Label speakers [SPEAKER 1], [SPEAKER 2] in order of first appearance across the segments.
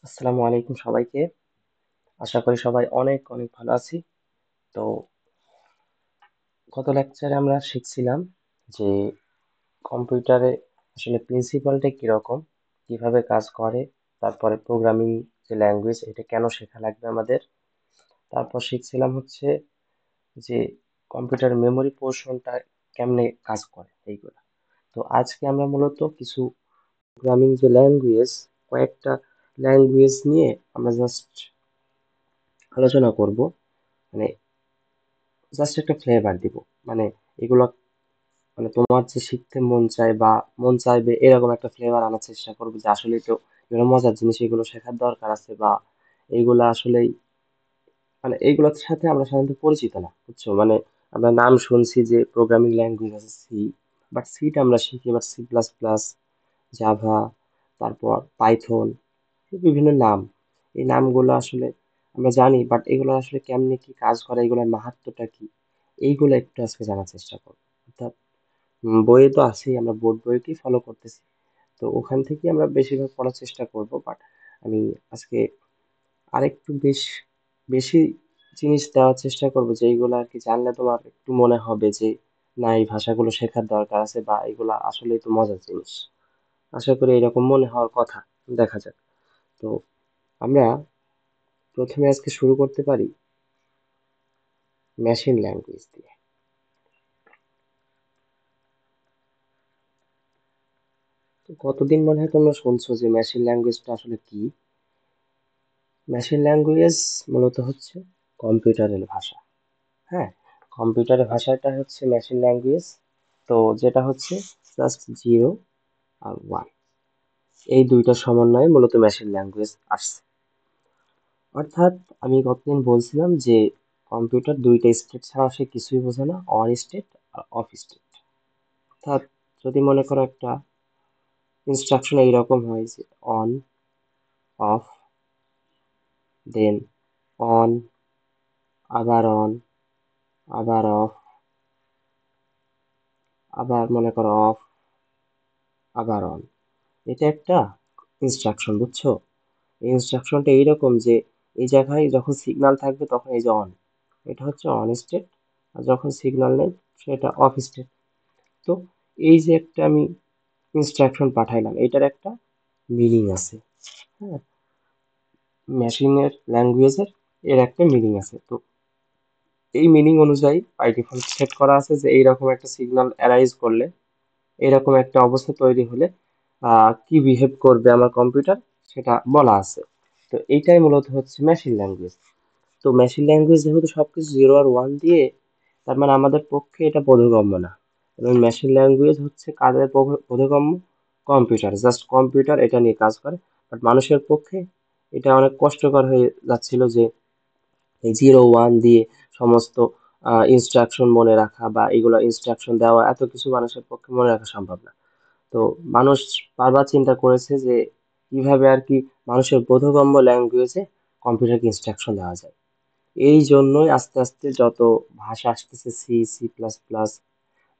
[SPEAKER 1] আসসালামু আলাইকুম সবাইকে। আশা করি সবাই অনেক অনেক ভালো আছি। তো গত লেকচারে আমরা শিখছিলাম যে কম্পিউটারে আসলে প্রিন্সিপালটা কিরকম, কিভাবে কাজ করে, তারপরে প্রোগ্রামিং যে ল্যাঙ্গুয়েজ এটা কেন শেখা লাগবে আমাদের। তারপর শিখছিলাম হচ্ছে যে কম্পিউটার মেমোরি পোর্শনটা কেমনে কাজ করে এইগুলা। তো আজকে আমরা মূলত কিছু প্রোগ্রামিং যে ল্যাঙ্গুয়েজ, কয়েকটা ল্যাঙ্গুয়েজ নিয়ে আমরা জাস্ট আলোচনা করব। মানে জাস্ট একটা ফ্লেভার দিব। মানে এগুলো মানে তোমার যে শিখতে মন চায় বা মন চাইবে এরকম একটা ফ্লেভার আনার চেষ্টা করবে যে আসলে তো এগুলো মজার জিনিস, এগুলো শেখার দরকার আছে বা এইগুলা আসলেই মানে এইগুলোর সাথে আমরা সাধারণত পরিচিত না, বুঝছো? মানে আমরা নাম শুনছি যে প্রোগ্রামিং ল্যাঙ্গুয়েজ আছে সি, বাট সিটা আমরা শিখি এবার সি প্লাস প্লাস, জাভা, তারপর পাইথন, বিভিন্ন নাম। এই নামগুলো আসলে আমরা জানি, বাট এগুলো আসলে কেমনে কি কাজ করে, এগুলোর মাহাত্ম্যটা কি, এইগুলো একটু আজকে জানার চেষ্টা করবো। অর্থাৎ বইয়ে তো আছেই, আমরা বোর্ড বইকেই ফলো করতেছি, তো ওখান থেকে আমরা বেশিরভাগ পড়ার চেষ্টা করব। বাট আমি আজকে আরেকটু বেশি জিনিস দেওয়ার চেষ্টা করবো যেইগুলো আর কি জানলে তোমার একটু মনে হবে যে না, এই ভাষাগুলো শেখার দরকার আছে বা এগুলা আসলেই তো মজার জিনিস। আশা করি এরকম মনে হওয়ার কথা। দেখা যাক। তো আমরা প্রথমে আজকে শুরু করতে পারি মেশিন ল্যাঙ্গুয়েজ দিয়ে। তো কতদিন মনে হয় তোমরা শুনছো যে মেশিন ল্যাঙ্গুয়েজটা আসলে কি। মেশিন ল্যাঙ্গুয়েজ মূলত হচ্ছে কম্পিউটারের ভাষা। হ্যাঁ, কম্পিউটারের ভাষাটা হচ্ছে মেশিন ল্যাঙ্গুয়েজ। তো যেটা হচ্ছে জাস্ট জিরো আর ওয়ান, এই দুইটা সমন্বয়ে মূলত মেশিন ল্যাঙ্গুয়েজ আসছে। অর্থাৎ আমি কতদিন বলছিলাম যে কম্পিউটার দুইটা স্টেট ছাড়া সে কিছুই বোঝে না, অন স্টেট আর অফ স্টেট। অর্থাৎ যদি মনে করো একটা ইনস্ট্রাকশন এইরকম হয় যে অন, অফ, দেন অন, আবার অন, আবার অফ, আবার মনে করো অফ, আবার অন, এটা একটা ইনস্ট্রাকশন, বুঝছো? এই ইনস্ট্রাকশনটা এইরকম যে এই জায়গায় যখন সিগন্যাল থাকবে তখন এই যে অন, এটা হচ্ছে অন স্টেট। আর যখন সিগন্যাল নেই সেটা অফ স্টেট। তো এই যে একটা আমি ইনস্ট্রাকশন পাঠাইলাম, এটার একটা মিনিং আছে। হ্যাঁ, মেশিনের ল্যাঙ্গুয়েজের এর একটা মিনিং আছে। তো এই মিনিং অনুযায়ী বাই ডিফল্ট সেট করা আছে যে এইরকম একটা সিগন্যাল অ্যারাইজ করলে, এরকম একটা অবস্থা তৈরি হলে কি বিহেভ করবে আমার কম্পিউটার, সেটা বলা আছে। তো এইটাই মূলত হচ্ছে মেশিন ল্যাঙ্গুয়েজ। তো মেশিন ল্যাঙ্গুয়েজ যেহেতু সবকিছু জিরো আর ওয়ান দিয়ে, তার মানে আমাদের পক্ষে এটা বোধগম্য না। এবং মেশিন ল্যাঙ্গুয়েজ হচ্ছে কাদের বোধগম্য? কম্পিউটার, জাস্ট কম্পিউটার এটা নিয়ে কাজ করে। বাট মানুষের পক্ষে এটা অনেক কষ্টকর হয়ে যাচ্ছিল যে এই জিরো ওয়ান দিয়ে সমস্ত ইনস্ট্রাকশন মনে রাখা বা এগুলো ইনস্ট্রাকশন দেওয়া, এত কিছু মানুষের পক্ষে মনে রাখা সম্ভব না। তো মানুষ বারবার চিন্তা করেছে যে কিভাবে আর কি মানুষের বোধগম্য ল্যাঙ্গুয়েজে কম্পিউটারকে ইনস্ট্রাকশন দেওয়া যায়। এই জন্যই আস্তে আস্তে যত ভাষা আসতেছে, সি, সি প্লাস প্লাস,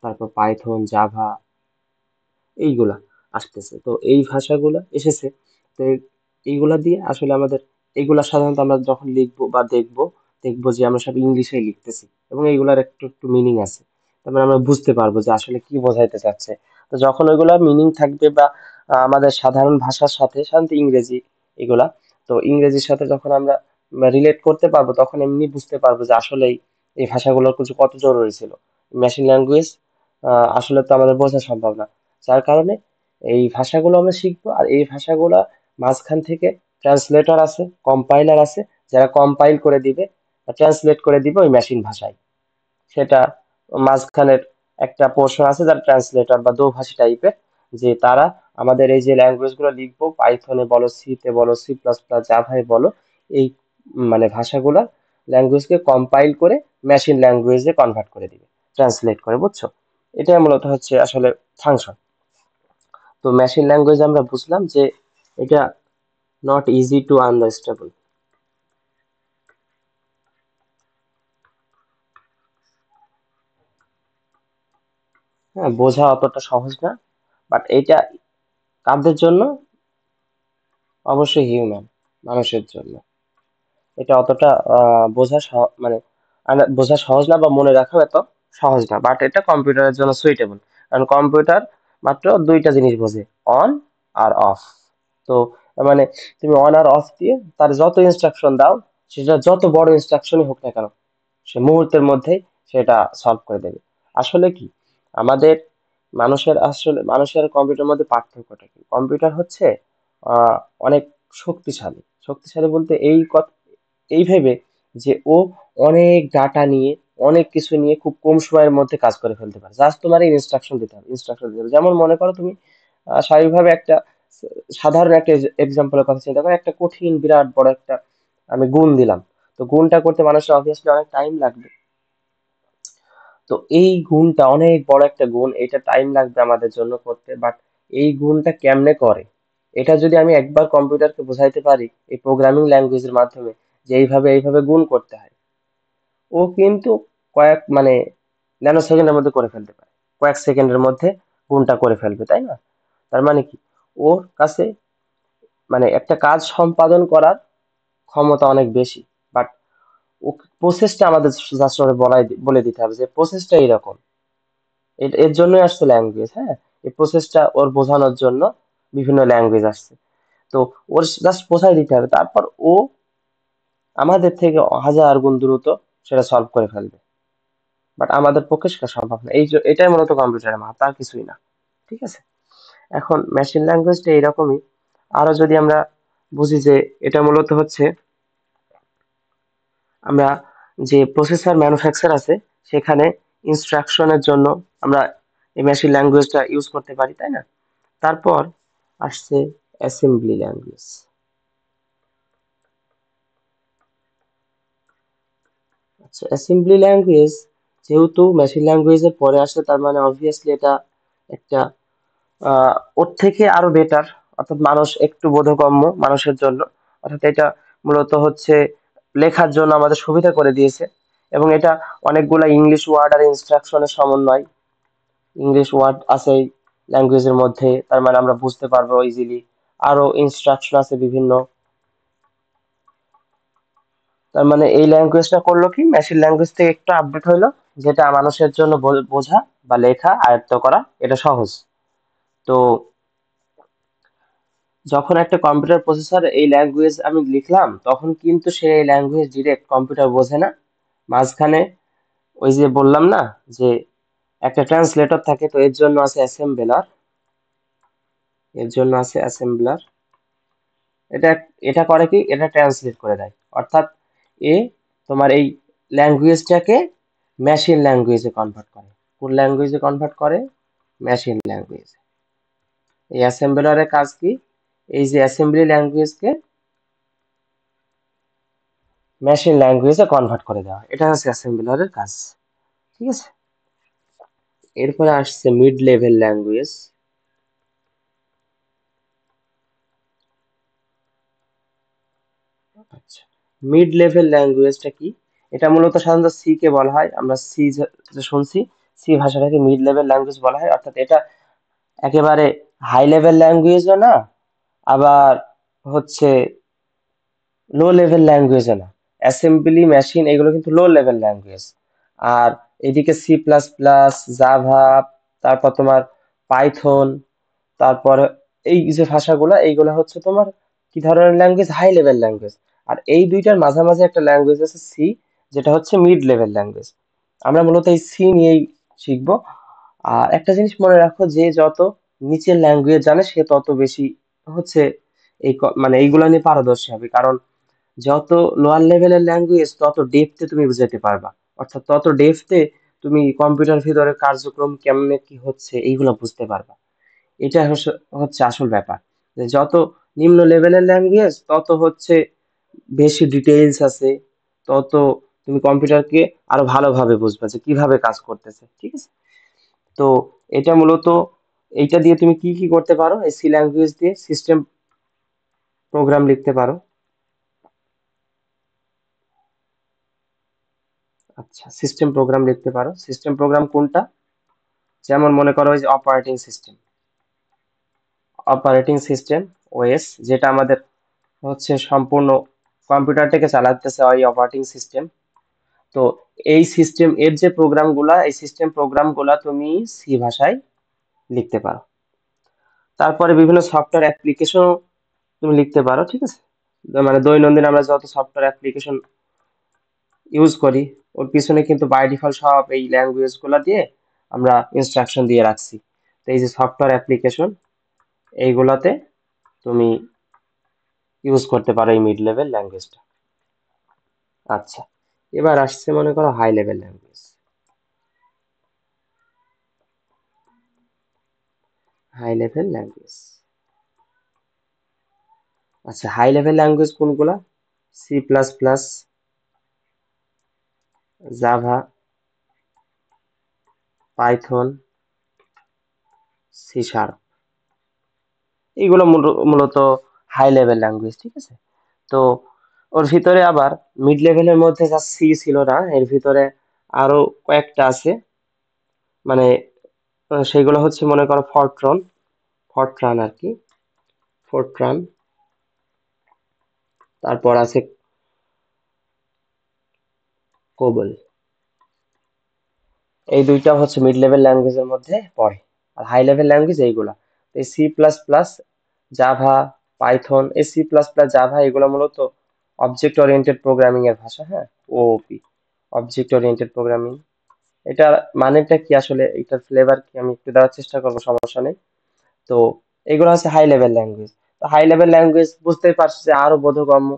[SPEAKER 1] তারপর পাইথন, জাভা, এইগুলা আসতেছে। তো এই ভাষাগুলা এসেছে। তো এইগুলা দিয়ে আসলে আমাদের, এইগুলা সাধারণত আমরা যখন লিখবো বা দেখবো, দেখবো যে আমরা সব ইংলিশেই লিখতেছি এবং এইগুলার একটু একটু মিনিং আছে। তারপরে আমরা বুঝতে পারবো যে আসলে কি বোঝাইতে চাচ্ছে। তো যখন ওইগুলা মিনিং থাকবে বা আমাদের সাধারণ ভাষার সাথে, সাধারণত ইংরেজি এগুলা, তো ইংরেজির সাথে যখন আমরা রিলেট করতে পারবো তখন এমনি বুঝতে পারবো যে আসলে এই ভাষাগুলোর কিছু কত জরুরি ছিল। মেশিন ল্যাঙ্গুয়েজ আসলে তো আমাদের বোঝা সম্ভব না। যার কারণে এই ভাষাগুলো আমরা শিখবো, আর এই ভাষাগুলা মাঝখান থেকে ট্রান্সলেটর আছে, কম্পাইলার আছে, যারা কম্পাইল করে দিবে, ট্রান্সলেট করে দিবে ওই মেশিন ভাষায়। সেটা মাঝখানের একটা পোর্শন আছে যারা ট্রান্সলেটর বা দোভাষী টাইপের, যে তারা আমাদের এই যে ল্যাঙ্গুয়েজ গুলো লিখবো, পাইথনে বলো, সিতে বলো, সি প্লাস প্লাস, জাভায় বলো, এই মানে ভাষাগুলা ল্যাঙ্গুয়েজকে কম্পাইল করে মেশিন ল্যাঙ্গুয়েজে কনভার্ট করে দিবে, ট্রান্সলেট করে, বুঝছো? এটাই মূলত হচ্ছে আসলে ফাংশন। তো মেশিন ল্যাঙ্গুয়েজ আমরা বুঝলাম যে এটা নট ইজি টু আন্ডারস্ট্যান্ড। হ্যাঁ, বোঝা অতটা সহজ না। বাট এটা কাদের জন্য? অবশ্যই হিউম্যান। মানুষের জন্য। এটা অতটা মানে বোঝা সহজ না বা মনে রাখাও এত সহজ না, বাট এটা কম্পিউটারের জন্য সুইটেবল। কারণ কম্পিউটার মাত্র দুইটা জিনিস বোঝে, অন আর অফ। তো মানে তুমি অন আর অফ দিয়ে তার যত ইনস্ট্রাকশন দাও, সেটা যত বড় ইনস্ট্রাকশনই হোক না কেন, সে মুহূর্তের মধ্যেই সেটা সলভ করে দেবে। আসলে কি, আমাদের মানুষের কম্পিউটারের মধ্যে পার্থক্যটা কি? কম্পিউটার হচ্ছে অনেক শক্তিশালী। শক্তিশালী বলতে এই ভেবে যে ও অনেক ডাটা নিয়ে, অনেক কিছু নিয়ে খুব কম সময়ের মধ্যে কাজ করে ফেলতে পারে। জাস্ট তোমার ইনস্ট্রাকশন দিতে হবে। যেমন মনে করো তুমি স্বাভাবিকভাবে একটা সাধারণ একটা এক্সাম্পলের কথা চিন্তা করো, একটা কঠিন বিরাট বড় একটা আমি গুণ দিলাম। তো গুণটা করতে মানুষের অবভিয়াসলি অনেক টাইম লাগবে। তো এই গুণটা অনেক বড় একটা গুণ, এটা টাইম লাগবে আমাদের জন্য করতে, বাট এই গুণটা কেমনে করে, এটা যদি আমি একবার কম্পিউটারকে বোঝাইতে পারি এই প্রোগ্রামিং ল্যাঙ্গুয়েজের মাধ্যমে যে এইভাবে গুণ করতে হয়, ও কিন্তু কয়েক মানে ন্যানো সেকেন্ডের মধ্যে করে ফেলতে পারে। কয়েক সেকেন্ডের মধ্যে গুণটা করে ফেলবে, তাই না? তার মানে কি, ওর কাছে মানে একটা কাজ সম্পাদন করার ক্ষমতা অনেক বেশি। বাট ও প্রসেসটা আমাদের জাস্ট ওরে বলে দিতে হবে যে প্রসেসটা এরকম। এর জন্যই আসছে ল্যাঙ্গুয়েজ, হ্যাঁ। এই প্রসেসটা ওর বোঝানোর জন্য বিভিন্ন ল্যাঙ্গুয়েজ আসছে। তো ওর জাস্ট বোঝাই দিতে হবে, তারপর ও আমাদের থেকে হাজার গুণ দ্রুত সেটা সলভ করে ফেলবে। বাট আমাদের পক্ষে সেটা সম্ভব না। এটাই মূলত কম্পিউটারের মাপ, তার কিছুই না। ঠিক আছে। এখন মেশিন ল্যাঙ্গুয়েজটা এইরকমই। আরো যদি আমরা বুঝি যে এটা মূলত হচ্ছে আমরা যে প্রসেসর ম্যানুফ্যাকচার আছে সেখানে ইনস্ট্রাকশনের জন্য আমরা এই মেশিন ল্যাঙ্গুয়েজটা ইউজ করতে পারি, তাই না? তারপর আসছে অ্যাসেম্বলি ল্যাঙ্গুয়েজ। আচ্ছা, অ্যাসেম্বলি ল্যাঙ্গুয়েজ যেহেতু মেশিন ল্যাঙ্গুয়েজের পরে আসে, তার মানে অবভিয়াসলি এটা একটা ওর থেকে আরো বেটার, অর্থাৎ মানুষ একটু বোধগম্য মানুষের জন্য। অর্থাৎ এটা মূলত হচ্ছে লেখার জন্য আমাদের সুবিধা করে দিয়েছে, এবং এটা অনেকগুলা ইংলিশ ওয়ার্ড আর ইনস্ট্রাকশনের সমন্বয়। ইংলিশ ওয়ার্ড আছে এই ল্যাঙ্গুয়েজের মধ্যে, তার মানে আমরা বুঝতে পারবো ইজিলি। আরো ইনস্ট্রাকশন আছে বিভিন্ন। তার মানে এই ল্যাঙ্গুয়েজটা করলো কি, মেশিন ল্যাঙ্গুয়েজ থেকে একটু আপডেট হইলো, যেটা মানুষের জন্য বোঝা বা লেখা আয়ত্ত করা এটা সহজ। তো যখন একটা কম্পিউটার প্রসেসর এই ল্যাঙ্গুয়েজ আমি লিখলাম, তখন কিন্তু সে এই ল্যাঙ্গুয়েজ ডিরেক্ট কম্পিউটার বোঝে না। মাঝখানে ওই যে বললাম না যে একটা ট্রান্সলেটর থাকে, তো এর জন্য আছে অ্যাসেম্বলার। এটা এটা করে কি, এটা ট্রান্সলেট করে দেয়। অর্থাৎ এ তোমার এই ল্যাঙ্গুয়েজটাকে মেশিন ল্যাঙ্গুয়েজে কনভার্ট করে। কোন ল্যাঙ্গুয়েজে কনভার্ট করে? Machine language. এই অ্যাসেম্বলারের কাজ কি? এই যে অ্যাসেম্বলি ল্যাঙ্গুয়েজকে মেশিন ল্যাঙ্গুয়েজে কনভার্ট করে দেওয়া, এটা হচ্ছে অ্যাসেম্বলারের কাজ। ঠিক আছে। এরপরে আসছে মিড লেভেল ল্যাঙ্গুয়েজ। আচ্ছা, মিড লেভেল ল্যাঙ্গুয়েজটা কি? এটা মূলত সাধারণত সি কে বলা হয়। আমরা সি যে শুনছি, সি ভাষাটাকে মিড লেভেল ল্যাঙ্গুয়েজ বলা হয়। অর্থাৎ এটা একেবারে হাই লেভেল ল্যাঙ্গুয়েজও না, আবার হচ্ছে লো লেভেল ল্যাঙ্গুয়েজও না। অ্যাসেম্বলি মেশিন এগুলো কিন্তু লো লেভেল ল্যাঙ্গুয়েজ। আর এদিকে সি প্লাস প্লাস, জাভা, তারপর তোমার পাইথন, তারপর এই যে ভাষাগুলো, এইগুলো হচ্ছে তোমার কি ধরনের ল্যাঙ্গুয়েজ? High level language. আর এই দুইটার মাঝামাঝি একটা ল্যাঙ্গুয়েজ আছে সি, যেটা হচ্ছে মিড লেভেল ল্যাঙ্গুয়েজ। আমরা মূলত এই সি নিয়েই শিখবো। আর একটা জিনিস মনে রাখো, যে যত নিচের ল্যাঙ্গুয়েজ জানে সে তত বেশি হচ্ছে মানে এইগুলা নিয়ে পারদর্শী হবে। কারণ যত লোয়ার লেভেলের ল্যাঙ্গুয়েজ তত ডেপথে তুমি বুঝাতে পারবা। অর্থাৎ তত ডেপথে তুমি কম্পিউটার ভিতরে কার্যক্রম কেমনে কি হচ্ছে এইগুলা বুঝতে পারবা। এটা হচ্ছে আসল ব্যাপার। যে যত নিম্ন লেভেলের ল্যাঙ্গুয়েজ তত হচ্ছে বেশি ডিটেইলস আছে, তত তুমি কম্পিউটারকে আরো ভালোভাবে বুঝবা যে কিভাবে কাজ করতেছে। ঠিক আছে। তো এটা মূলত, এইটা দিয়ে তুমি কি কি করতে পারো? এই সি ল্যাঙ্গুয়েজ দিয়ে সিস্টেম প্রোগ্রাম লিখতে পারো। আচ্ছা, সিস্টেম প্রোগ্রাম লিখতে পারো। সিস্টেম প্রোগ্রাম কোনটা? যেমন মনে করো ওই যে অপারেটিং সিস্টেম, ওএস, যেটা আমাদের হচ্ছে সম্পূর্ণ কম্পিউটারটাকে চালাতেছে ওই অপারেটিং সিস্টেম। তো এই সিস্টেম এর যে প্রোগ্রামগুলা, এই সিস্টেম প্রোগ্রামগুলা তুমি সি ভাষায় লিখতে পারো। তারপরে বিভিন্ন সফটওয়্যার অ্যাপ্লিকেশন তুমি লিখতে পারো, ঠিক আছে? মানে দৈনন্দিন আমরা যত সফটওয়্যার অ্যাপ্লিকেশন ইউজ করি, ওর পিছনে কিন্তু বাই ডিফল্ট সব এই ল্যাঙ্গুয়েজ গুলা দিয়ে আমরা ইনস্ট্রাকশন দিয়ে রাখছি। তো এই যে সফটওয়্যার অ্যাপ্লিকেশন, এইগুলাতে তুমি ইউজ করতে পারো এই মিড লেভেল ল্যাঙ্গুয়েজটা। আচ্ছা, এবার আসছে মনে করো high level language. High level language, আচ্ছা হাই লেভেল ল্যাঙ্গুয়েজ কোনগুলা? C plus plus, Java, Python, C sharp, এইগুলো মূলত হাই লেভেল ল্যাঙ্গুয়েজ, ঠিক আছে? তো ওর ভিতরে আবার মিড লেভেলের মধ্যে যা সি ছিল না, এর ভিতরে আরো কয়েকটা আছে। মানে সেগুলো হচ্ছে মনে করো ফরট্রন, ফরট্রান আর কি, ফরট্রান। তারপর আছে কোবল। এই দুইটা হচ্ছে মিড লেভেল ল্যাঙ্গুয়েজের মধ্যে পড়ে। আর হাই লেভেল ল্যাঙ্গুয়েজ এইগুলা। এই C plus plus, Java, Python, এই সি প্লাস প্লাস, জাভা এগুলো মূলত অবজেক্ট ওরিয়েন্টেড প্রোগ্রামিং এর ভাষা, হ্যাঁ, ওওপি, অবজেক্ট ওরিয়েন্টেড প্রোগ্রামিং। এটা মানেটা কি আসলে, এটার ফ্লেভার কি আমি একটু দেওয়ার চেষ্টা করবো, সমস্যা নেই। তো এগুলো হচ্ছে হাই লেভেল ল্যাঙ্গুয়েজ। তো হাই লেভেল ল্যাঙ্গুয়েজ বুঝতেই পারছো যে আরো বোধগম্য,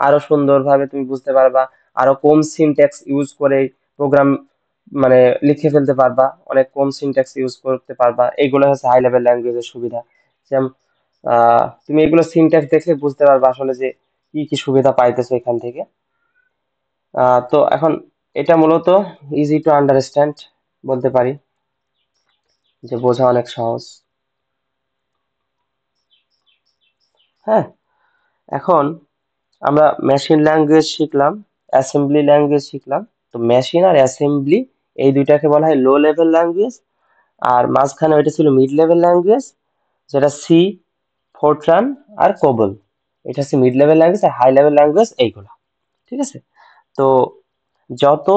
[SPEAKER 1] আরো সুন্দরভাবে তুমি বুঝতে পারবা, আরো কম সিনট্যাক্স ইউজ করে প্রোগ্রাম মানে লিখে ফেলতে পারবা, অনেক কম সিনট্যাক্স ইউজ করতে পারবা। এগুলো হচ্ছে হাই লেভেল ল্যাঙ্গুয়েজের সুবিধা। যেমন তুমি এগুলো সিনট্যাক্স দেখলে বুঝতে পারবা আসলে যে কি কি সুবিধা পাইতেছো এখান থেকে। তো এখন এটা মূলত ইজি টু আন্ডারস্ট্যান্ড বলতে পারি, যে বোঝা অনেক সহজ। হ্যাঁ, এখন আমরা মেশিন ল্যাঙ্গুয়েজ শিখলাম, অ্যাসেম্বলি ল্যাঙ্গুয়েজ শিখলাম। তো মেশিন আর অ্যাসেম্বলি এই দুইটাকে বলা হয় লো লেভেল ল্যাঙ্গুয়েজ। আর মাঝখানে ওইটা ছিল মিড লেভেল ল্যাঙ্গুয়েজ, যেটা সি, ফোরট্রান আর কোবল। এটা হচ্ছে মিড লেভেল ল্যাঙ্গুয়েজ। আর হাই লেভেল ল্যাঙ্গুয়েজ এইগুলা, ঠিক আছে? তো যত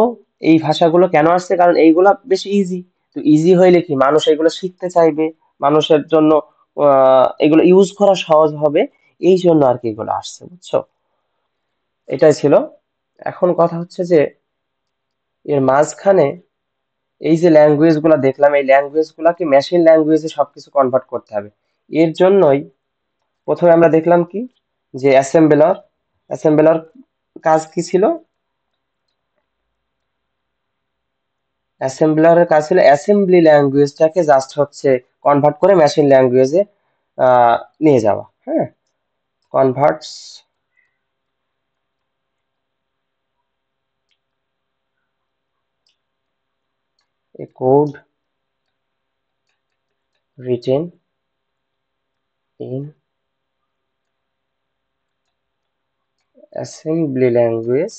[SPEAKER 1] এই ভাষাগুলো কেন আসছে, কারণ এইগুলা বেশি ইজি। তো ইজি হইলে কি মানুষ এগুলো শিখতে চাইবে, মানুষের জন্য এগুলো ইউজ করা সহজ হবে, এই জন্য আর কি এগুলো আসছে, বুঝছো? এটাই ছিল। এখন কথা হচ্ছে যে এর মাঝখানে এই যে ল্যাঙ্গুয়েজ গুলা দেখলাম, এই ল্যাঙ্গুয়েজ গুলাকে মেশিন ল্যাঙ্গুয়েজে সবকিছু কনভার্ট করতে হবে। এর জন্যই প্রথমে আমরা দেখলাম কি, যে অ্যাসেম্বলার, অ্যাসেম্বলার কাজ কি ছিল? অ্যাসেম্বলারের কাজ ছিল অ্যাসেম্বলি ল্যাঙ্গুয়েজটাকে জাস্ট হচ্ছে কনভার্ট করে মেশিন ল্যাঙ্গুয়েজে নিয়ে যাওয়া, হ্যাঁ, converts a code written in assembly language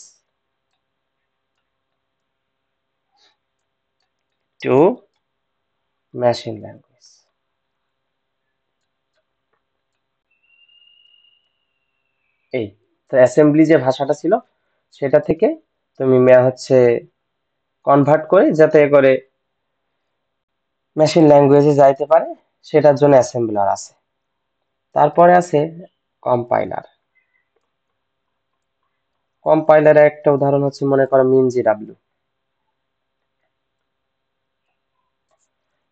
[SPEAKER 1] to machine language. এই তো অ্যাসেম্বলি যে ভাষাটা ছিল সেটা থেকে তুমি হচ্ছে কনভার্ট করে যাতে করে মেশিন ল্যাঙ্গুয়েজে যাইতে পারে, সেটার জন্য অ্যাসেম্বলার আছে। তারপরে আছে কম্পাইলার। কম্পাইলারের একটা উদাহরণ হচ্ছে মনে করো মিনজি ডাব্লিউ,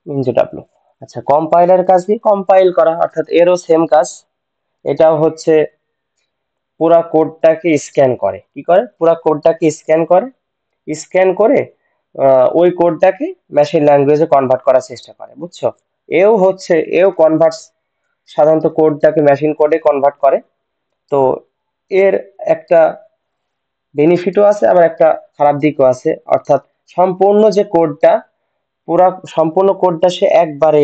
[SPEAKER 1] মিনজি ডাব্লিউ। আচ্ছা, কম্পাইলারের কাজ কি? কম্পাইল করা, অর্থাৎ এরও সেম কাজ। এটাও হচ্ছে পুরা কোডটাকে স্ক্যান করে। কি করে? পুরা কোডটাকে স্ক্যান করে, স্ক্যান করে ওই কোডটাকে মেশিন ল্যাঙ্গুয়েজে কনভার্ট করার চেষ্টা করে, বুঝছো? এও কনভার্ট, সাধারণত কোডটাকে মেশিন কোডে কনভার্ট করে। তো এর একটা বেনিফিটও আছে, আবার একটা খারাপ দিকও আছে। অর্থাৎ সম্পূর্ণ যে কোডটা, পুরা সম্পূর্ণ কোডটা সে একবারে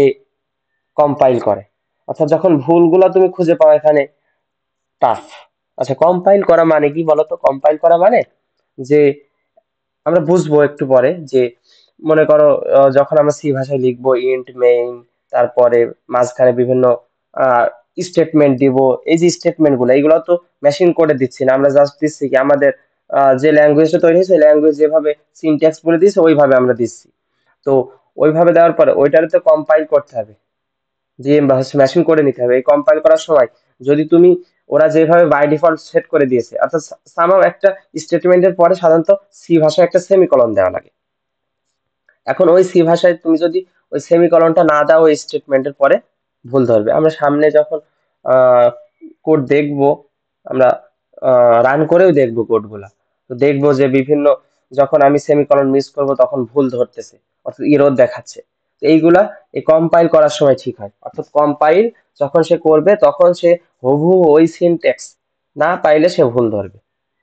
[SPEAKER 1] কম্পাইল করে, অর্থাৎ যখন ভুলগুলা তুমি খুঁজে পাও এখানে টাফ। আচ্ছা, কম্পাইল করা মানে কি বলতো? কম্পাইল করা মানে যে আমরা বুঝবো একটু পরে, যে মনে করো যখন আমরা সি ভাষায় লিখবো ইন্ট মেইন, তারপরে মাঝখানে বিভিন্ন স্টেটমেন্ট দিব। এই যে স্টেটমেন্ট গুলো, এগুলো তো মেশিন কোডে দিচ্ছি না, আমরা জাস্ট দিচ্ছি কি আমাদের যে ল্যাঙ্গুয়েজটা তৈরি হয়েছে ল্যাঙ্গুয়েজ যেভাবে সিনট্যাক্স বলে দিয়েছে ওইভাবে আমরা দিচ্ছি। তো ওইভাবে দেওয়ার পরে ওইটারে তো কম্পাইল করতে হবে, যে মেশিন করে নিতে হবে। এই কম্পাইল করার সময় যদি তুমি, ওরা যেভাবে বাই ডিফল্ট সেট করে দিয়েছে, অর্থাৎ সামাও একটা স্টেটমেন্টের পরে সাধারণত সি ভাষায় একটা সেমিকলন দেওয়া লাগে। এখন ওই সি ভাষায় তুমি যদি ওই সেমিকলনটা না দাও ওই স্টেটমেন্টের পরে, ভুল ধরবে। আমরা সামনে যখন কোড দেখব, আমরা রান করেও দেখবো কোডগুলা, তো দেখবো যে বিভিন্ন, যখন আমি সেমিকলন মিস করব তখন ভুল ধরতেছে, অর্থাৎ ইরর দেখাচ্ছে। তো এইগুলা এই কম্পাইল করার সময় ঠিক হয়, অর্থাৎ কম্পাইল যখন সে করবে তখন সে হুবহু ওই সিনট্যাক্স না পাইলে সে ভুল ধরবে।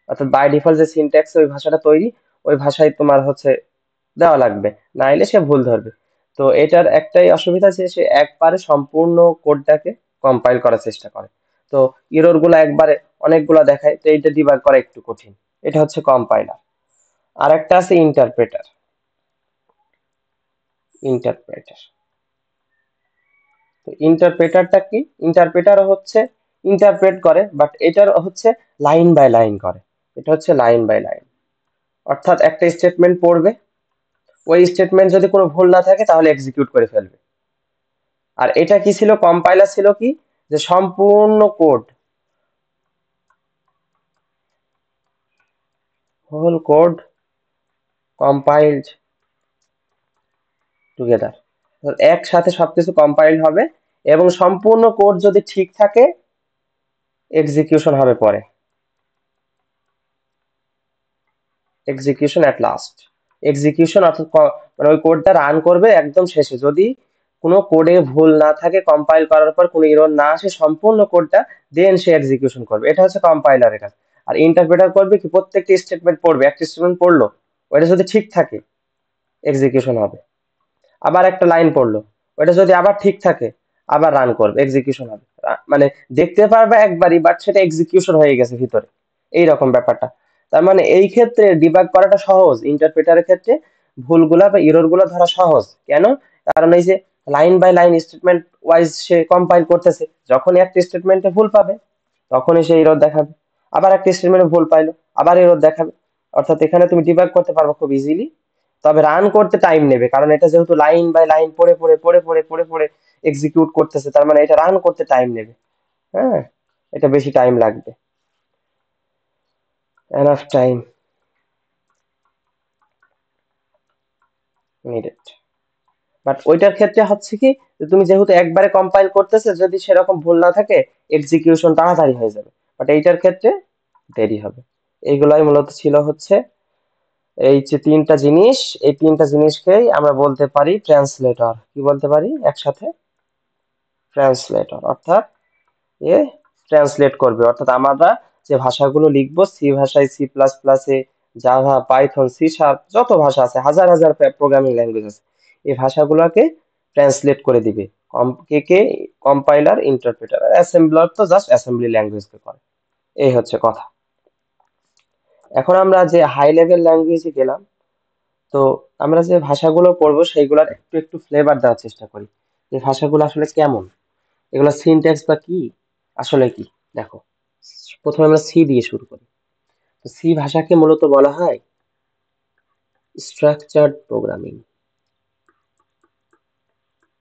[SPEAKER 1] অর্থাৎ বাই ডিফল্ট যে সিনট্যাক্স ওই ভাষাটা তৈরি, ওই ভাষায় তোমার হচ্ছে দেওয়া লাগবে, নাইলে সে ভুল ধরবে। তো এটার একটাই অসুবিধা যে সে একবারে সম্পূর্ণ কোডটাকে কম্পাইল করার চেষ্টা করে। তো ইরর গুলা একবারে অনেকগুলা দেখায়, তো এইটা ডিবাগ করা একটু কঠিন। এটা হচ্ছে কম্পাইলার। আর একটা আছে ইন্টারপ্রেটার। ইন্টারপ্রেটার তো ইন্টারপ্রেটারটা কি? ইন্টারপ্রেটার হচ্ছে ইন্টারপ্রেট করে, বাট এটার হচ্ছে লাইন বাই লাইন করে। এটা হচ্ছে লাইন বাই লাইন, অর্থাৎ একটা স্টেটমেন্ট পড়বে, ওই স্টেটমেন্ট যদি কোনো ভুল না থাকে তাহলে এক্সিকিউট করে ফেলবে। আর এটা কি ছিল, কম্পাইলার ছিল কি, যে সম্পূর্ণ code, whole code compiled together, একসাথে সবকিছু কম্পাইল হবে, এবং সম্পূর্ণ কোড যদি ঠিক থাকে এক্সিকিউশন হবে পরে, এক্সিকিউশন এট লাস্ট। এক্সিকিউশন অর্থাৎ মানে ওই কোডটা রান করবে একদম শেষে, যদি কোনো কোডে ভুল না থাকে, কম্পাইল করার পর কোনো এরর না আসে সম্পূর্ণ কোডটা, দেন সে এক্সিকিউশন করবে। এটা হচ্ছে কম্পাইলারের কাজ। আর ইন্টারপ্রেটার করবে কি, প্রত্যেকটি স্টেটমেন্ট পড়বে, একটা স্টেটমেন্ট পড়লো, ওইটা যদি ঠিক থাকে এক্সিকিউশন হবে। আবার একটা লাইন পড়লো, ওইটা যদি আবার ঠিক থাকে আবার রান করবে, এক্সিকিউশন হবে। মানে দেখতে পারবে একবারই, বাট সেটা এক্সিকিউশন হয়ে গেছে ভিতরে, এই রকম ব্যাপারটা। তার মানে এই ক্ষেত্রে ডিবাগ করাটা সহজ, ইন্টারপ্রেটারের ক্ষেত্রে ভুলগুলা বা এরর গুলা ধরা সহজ। কেন? কারণ এই যে line by line statement wise সে কম্পাইল করতেছে, যখন একটা স্টেটমেন্টে ভুল পাবে তখনই সে এরর দেখাবে, আবার একটা স্টেটমেন্টে ভুল পাইলো আবার এরর দেখাবে। অর্থাৎ এখানে তুমি ডিবাগ করতে পারবে খুব ইজিলি, তবে রান করতে টাইম নেবে, কারণ এটা যেহেতু লাইন বাই লাইন পড়ে এক্সিকিউট করতেছে, তার মানে এটা রান করতে টাইম নেবে। হ্যাঁ, এটা বেশি টাইম লাগবে, এনাফ টাইম নিডেড। বাট ওইটার ক্ষেত্রে হচ্ছে কি, যে তুমি যেহেতু একবারে কম্পাইল করতেছে, যদি সেরকম ভুল না থাকে এক্সিকিউশন তাড়াতাড়ি হয়ে যাবে, বাট এইটার ক্ষেত্রে দেরি হবে। এইগুলাই মূলত ছিল হচ্ছে এই যে তিনটা জিনিস, এই তিনটা জিনিসকেই আমরা বলতে পারি ট্রান্সলেটর। কি বলতে পারি একসাথে? ট্রান্সলেটর। অর্থাৎ এ ট্রান্সলেট করবে, অর্থাৎ আমরা যে ভাষাগুলো লিখবো, সি ভাষায়, সি প্লাস প্লাসে, জাভা, পাইথন, সি শার্প, যত ভাষা আছে, হাজার হাজার প্রোগ্রামিং ল্যাঙ্গুয়েজ আছে, এই ভাষাগুলোকে ট্রান্সলেট করে দিবে। কে কম্পাইলার, ইন্টারপ্রেটার। অ্যাসেম্বলার তো জাস্ট অ্যাসেম্বলি ল্যাঙ্গুয়েজকে করে। এই হচ্ছে কথা। এখন আমরা যে হাই লেভেল ল্যাঙ্গুয়েজে গেলাম, তো আমরা যে ভাষাগুলো পড়বো সেইগুলোর একটু একটু ফ্লেভার দেওয়ার চেষ্টা করি, এই ভাষাগুলো আসলে কেমন, এগুলো সিনট্যাক্স বা কি, আসলে কি। দেখো, প্রথমে আমরা সি দিয়ে শুরু করি। তো সি ভাষাকে মূলত বলা হয় স্ট্রাকচার্ড প্রোগ্রামিং।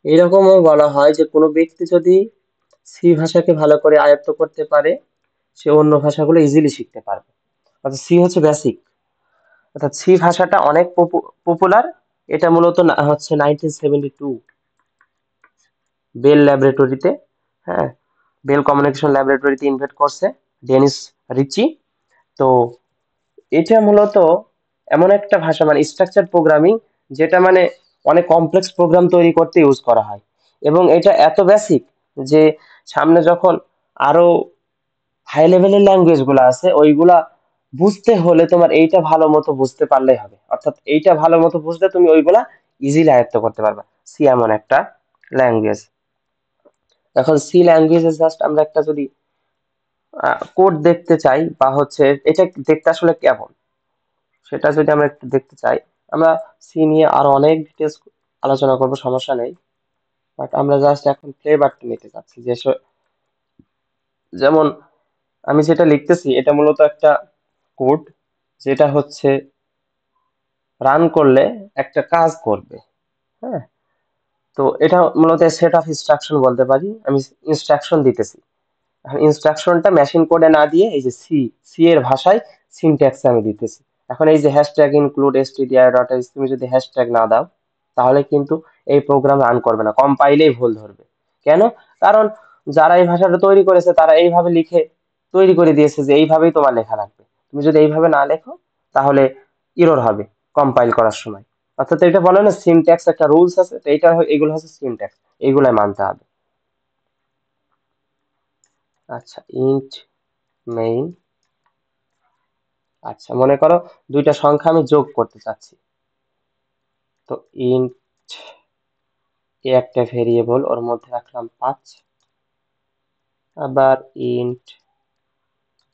[SPEAKER 1] এরকমও বলা হয় যে কোনো ব্যক্তি যদি সি ভাষাকে ভালো করে আয়ত্ত করতে পারে, সে অন্য ভাষাগুলো ইজিলি শিখতে পারবে। অর্থাৎ সি হচ্ছে বেসিক। অর্থাৎ সি ভাষাটা অনেক পপুলার। এটা মূলত হচ্ছে 1972 বেল ল্যাবরেটরিতে, হ্যাঁ, বেল কমিউনিকেশন ল্যাবরেটরিতে ইনভেন্ট করছে ডেনিস রিচি। তো এটা মূলত এমন একটা ভাষা, মানে স্ট্রাকচার প্রোগ্রামিং, যেটা মানে অনেক কমপ্লেক্স প্রোগ্রাম তৈরি করতে ইউজ করা হয়। এবং এটা এত বেসিক যে সামনে যখন আরো হাই লেভেলের ল্যাঙ্গুয়েজ গুলো আছে ওইগুলা বুঝতে হলে তোমার এইটা ভালো মতো বুঝতে পারলেই হবে। অর্থাৎ এইটা ভালো মতো বুঝলে তুমি ওইগুলা ইজিলি আয়ত্ত করতে পারবা। সি এমন একটা ল্যাঙ্গুয়েজ। এখন সি ল্যাঙ্গুয়েজে জাস্ট আমরা একটা যদি কোড দেখতে চাই, বা হচ্ছে এটা দেখতে আসলে কেমন, সেটা যদি আমরা একটু দেখতে চাই, আমরা সি নিয়ে আরো অনেক ডিটেলস আলোচনা করব, সমস্যা নেই। বাট আমরা জাস্ট এখন ফ্লেভারটা নিতে চাচ্ছি, যে যেমন আমি যেটা লিখতেছি এটা মূলত একটা কোড, যেটা হচ্ছে রান করলে একটা কাজ করবে। হ্যাঁ, তো এটা মূলত সেট অফ ইনস্ট্রাকশন বলতে পারি, আমি ইনস্ট্রাকশন দিতেছি। এখন ইনস্ট্রাকশনটা মেশিন কোডে না দিয়ে এই যে সি, সি এর ভাষায় সিনট্যাক্সে আমি দিতেছি। এখন এই যে hashtag include stdio dot h, তুমি যদি হ্যাশট্যাগ না দাও তাহলে কিন্তু এই প্রোগ্রাম রান করবে না, কম্পাইলেই ভুল ধরবে। কেন? কারণ যারা এই ভাষাটা তৈরি করেছে তারা এইভাবে লিখে তৈরি করে দিয়েছে যে এইভাবেই তোমার লেখা লাগবে। তুমি যদি এইভাবে না লেখো তাহলে ইরর হবে কম্পাইল করার সময়। অর্থাৎ এটা বলে না সিনট্যাক্স একটা রুলস আছে, তো এইটা এগুলো হচ্ছে সিনট্যাক্স, এইগুলাই মানতে হবে। আচ্ছা, ইন্ট মেইন। আচ্ছা, মনে করো দুইটা সংখ্যা আমি যোগ করতে চাচ্ছি, তো ইন্ট এ একটা ভেরিয়েবল, ওর মধ্যে রাখলাম 5। আবার ইন্ট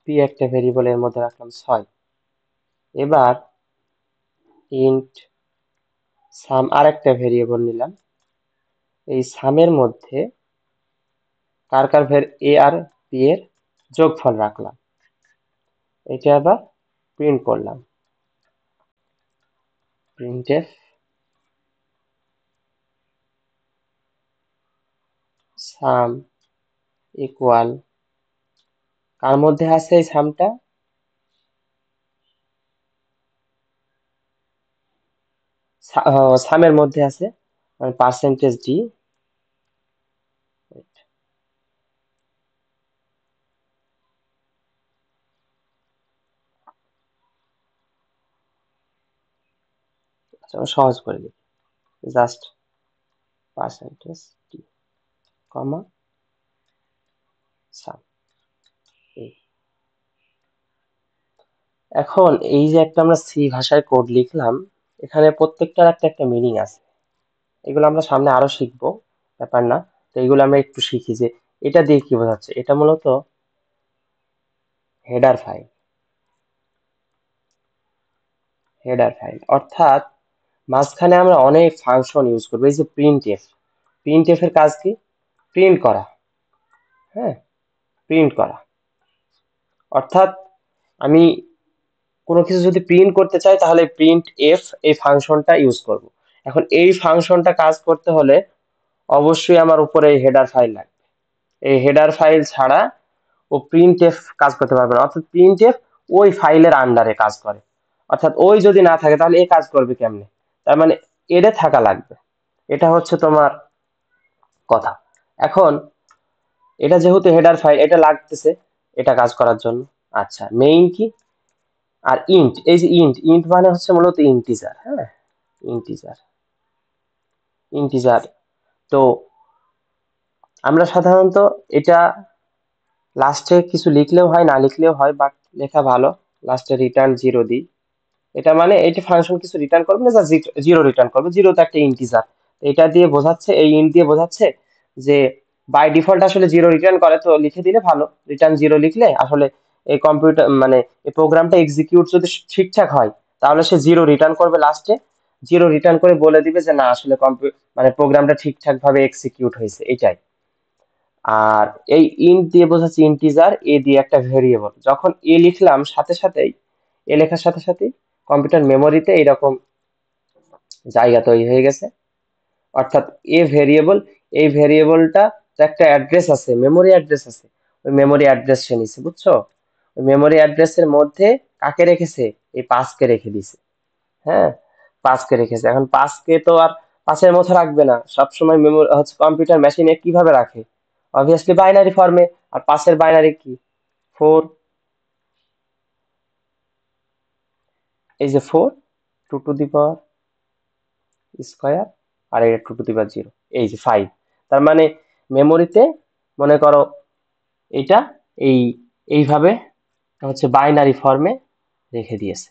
[SPEAKER 1] বি একটা ভেরিয়েবল, এর মধ্যে রাখলাম 6। এবার ইন্ট সাম আর একটা ভেরিয়েবল নিলাম, এই সামের মধ্যে কার কার এ আর বি এর যোগফল রাখলাম। এটা আবার প্রিন্ট করলাম, প্রিন্টএফ সাম ইকুয়াল, কার মধ্যে আছে এই সামটা? সামের মধ্যে আছে, পার্সেন্টেজ ডি। আচ্ছা, আমি সহজ করে দিই, জাস্ট পার্সেন্টেজ ডি কমা সাম। এখন এই যে একটা আমরা সি ভাষায় কোড লিখলাম, এখানে প্রত্যেকটার একটা একটা মিনিং আছে। এগুলো আমরা সামনে আরো শিখবো, ব্যাপার না। তো এগুলো আমরা একটু শিখি যে এটা দিয়ে কি বোঝাচ্ছে। এটা মূলত হেডার ফাইল, হেডার ফাইল অর্থাৎ মাঝখানে আমরা অনেক ফাংশন ইউজ করবো। এই যে প্রিন্টএফ, প্রিন্টএফ এর কাজ কি? প্রিন্ট করা। হ্যাঁ, প্রিন্ট করা অর্থাৎ আমি কোনো কিছু যদি প্রিন্ট করতে চাই তাহলে প্রিন্ট এফ এই ফাংশনটা ইউজ করব। এখন এই ফাংশনটা কাজ করতে হলে অবশ্যই আমার উপরে এই হেডার ফাইল লাগবে। এই হেডার ফাইল ছাড়া ও প্রিন্টএফ কাজ করতে পারবে না। অর্থাৎ প্রিন্টএফ ওই ফাইলের আন্ডারে কাজ করে, অর্থাৎ ওই যদি না থাকে তাহলে এ কাজ করবে কেমনে? তার মানে এরে থাকা লাগবে। এটা হচ্ছে তোমার কথা। এখন এটা যেহেতু হেডার ফাইল, এটা লাগতেছে এটা কাজ করার জন্য। আচ্ছা, মেইন কি? আর ইন্ট, এই যে ইন্ট, ইন্ট মানে হচ্ছে মূলত ইন্টিজার। হ্যাঁ, ইন্টিজার, ইন্টিজার। তো আমরা সাধারণত এটা লাস্টে কিছু লিখলেও হয় না লিখলেও হয়, বাট লেখা ভালো। লাস্টে রিটার্ন জিরো দিই, এটা মানে এইটা ফাংশন কিছু রিটার্ন করবে না, জাস্ট জিরো রিটার্ন করবে। জিরো তো একটা ইন্টিজার, এটা দিয়ে বোঝাচ্ছে, এই ইন্ট দিয়ে বোঝাচ্ছে যে বাই ডিফল্ট আসলে জিরো রিটার্ন করে, তো লিখে দিলে ভালো। রিটার্ন জিরো লিখলে আসলে এই কম্পিউটার মানে এই প্রোগ্রামটা এক্সিকিউট যদি ঠিকঠাক হয় তাহলে সে জিরো রিটার্ন করবে লাস্টে। জিরো রিটার্ন করে বলে দিবে যে না আসলে মানে প্রোগ্রামটা ঠিকঠাক ভাবে এক্সিকিউট হয়েছে, এটাই। আর এই ইন্ট দিয়ে বোঝাচ্ছে ইন্টিজার, এ দিয়ে একটা ভেরিয়েবল। যখন এ লিখলাম সাথে সাথেই, এ লেখার সাথে সাথেই কম্পিউটার মেমোরিতে এইরকম জায়গা তৈরি হয়ে গেছে। অর্থাৎ এ ভেরিয়েবল, এই ভেরিয়েবলটা একটা অ্যাড্রেস আছে, মেমোরি অ্যাড্রেস আছে, ওই মেমোরি অ্যাড্রেস সে নিছে, বুঝছো? ওই মেমোরি অ্যাড্রেসের মধ্যে কাকে রেখেছে? এই পাঁচকে রেখে দিছে। হ্যাঁ, পাঁচকে রেখেছে। এখন পাঁচকে তো আর পাঁচের মতো রাখবে না, সবসময় মেমোরি হচ্ছে কম্পিউটার মেশিনে কিভাবে রাখে? অবভিয়াসলি বাইনারি ফর্মে। আর পাঁচের বাইনারি কি? 4। এই যে 4, 2 টু দি পাওয়ার স্কয়ার, আর এটা 2 টু দি পাওয়ার 0, এই যে 5। তার মানে মেমোরিতে মনে করো এটা এই এইভাবে হচ্ছে বাইনারি ফর্মে রেখে দিয়েছে।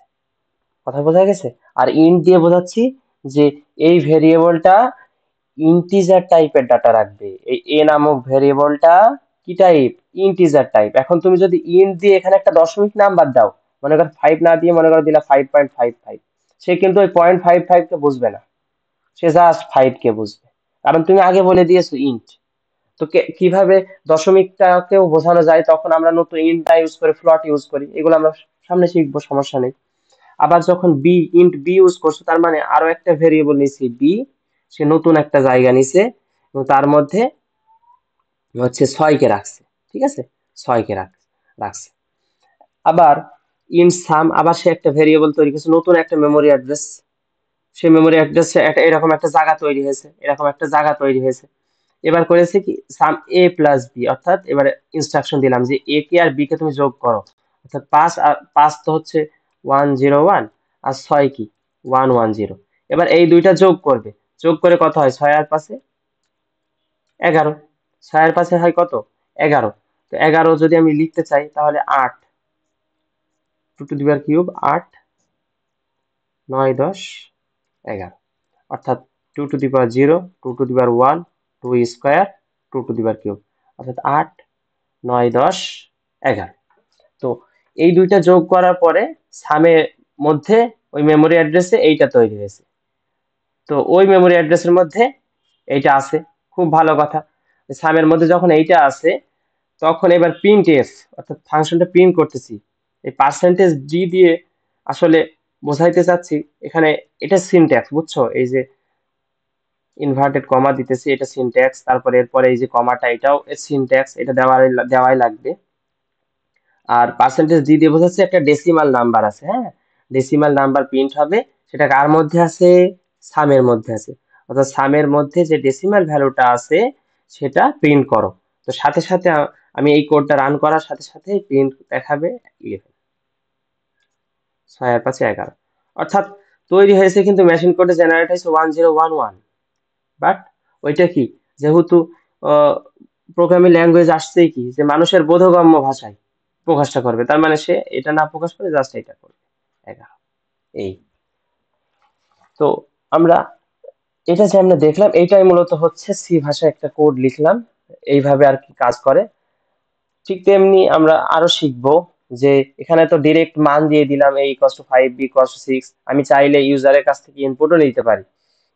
[SPEAKER 1] কথা বোঝা গেছে? আর ইন্ট দিয়ে বোঝাচ্ছি যে এই ভেরিয়েবলটা ইন্টিজার টাইপের ডাটা রাখবে। এই এ নামক ভেরিয়েবলটা কি টাইপ? Integer type. এখন তুমি যদি ইন্ট দিয়ে এখানে একটা দশমিক নাম্বার দাও, মনে করো 5 না দিয়ে মনে করো দিলা 5.55, সে কিন্তু ওই 0.55 কে বুঝবে না, সে জাস্ট 5 কে বুঝবে, কারণ তুমি আগে বলে দিয়েছো ইন্ট। তো কিভাবে দশমিকটাকেও বোঝানো যায়, তখন আমরা নতুন ইন্টটা ইউজ করি, ফ্লট ইউজ করি, এগুলো আমরা সামনে শিখবো, সমস্যা নেই। আবার যখন ইন্ট বি ইউজ করছো, তার মানে আরো একটা ভেরিয়েবল নিছি বি, সে নতুন একটা জায়গা নিছে এবং তার মধ্যে হচ্ছে 6 কে রাখছে, ঠিক আছে, 6 কে রাখছে। আবার ইন সাম, আবার সে একটা ভেরিয়েবল তৈরি করছে, নতুন একটা মেমোরি অ্যাড্রেস, সে মেমোরি অ্যাড্রেসে একটা এরকম একটা জায়গা তৈরি হয়েছে, এরকম একটা জায়গা তৈরি হয়েছে। এবার করেছে কি, সাম এ প্লাস বি, অর্থাৎ এবারে ইনস্ট্রাকশন দিলাম যে এ কে আর বি কে তুমি যোগ করো, অর্থাৎ 5 তো হচ্ছে 101, আর 6 কি 110। এবার এই দুইটা যোগ করবে, যোগ করে কত হয়, 6 আর 5-এ 11, 6 আর 5-এ হয় কত, 11। তো 11 যদি আমি লিখতে চাই তাহলে 8, 2 টু দি পাওয়ার কিউব, 8, 9, 10, 11, অর্থাৎ 2 to the power 0, 2 to the power 1, 2 square, 2 to the power cube, অর্থাৎ 8, 9, 10, 11। তো এই দুইটা যোগ করার পরে সামের মধ্যে ওই মেমোরি অ্যাড্রেসে এইটা তৈরি হয়েছে। তো ওই মেমোরি অ্যাড্রেসের মধ্যে এইটা আছে, খুব ভালো কথা। সামের মধ্যে যখন এইটা আছে, তখন এবার প্রিন্ট এফ, অর্থাৎ ফাংশনটা প্রিন্ট করতেছি, এই পার্সেন্টেজ জি দিয়ে আসলে বোঝাইতে চাচ্ছি এখানে। এটা সিনট্যাক্স, বুঝছো, এই যে ইনভার্টেড কমা দিতেছি, এটা সিনট্যাক্স, তারপরে এরপরে এই যে কমাটা, এটাও সিনট্যাক্স, এটা দেওয়াই লাগবে। আর পার্সেন্টেজ ডি দিয়ে বোঝাচ্ছে একটা ডেসিমাল নাম্বার আছে, হ্যাঁ, ডেসিমাল নাম্বার প্রিন্ট হবে, সেটা কার মধ্যে আছে, সামের মধ্যে আছে, অর্থাৎ সামের মধ্যে যে ডেসিমাল ভ্যালুটা আছে সেটা প্রিন্ট করো। তো সাথে সাথে আমি এই কোডটা রান করার সাথে সাথে প্রিন্ট দেখাবে 11, 6 আর 5-এ 11, অর্থাৎ তৈরি হয়েছে, কিন্তু মেশিন কোডে জেনারেট হয়েছে 1011। বাট ওইটা কি, যেহেতু প্রোগ্রামিং ল্যাঙ্গুয়েজ আসছেই কি, যে মানুষের বোধগম্য ভাষায় প্রকাশটা করবে, তার মানে সে এটা না প্রকাশ করে জাস্ট এটা করবে 11, এই। তো আমরা এটা যে আমরা দেখলাম, এটাই মূলত হচ্ছে সি ভাষায় একটা কোড লিখলাম, এইভাবে আর কি কাজ করে। ঠিক তেমনি আমরা আরো শিখবো যে এখানে তো ডিরেক্ট মান দিয়ে দিলাম, a equals to 5, b equals to 6, আমি চাইলে ইউজারের কাছ থেকে ইনপুটও নিতে পারি,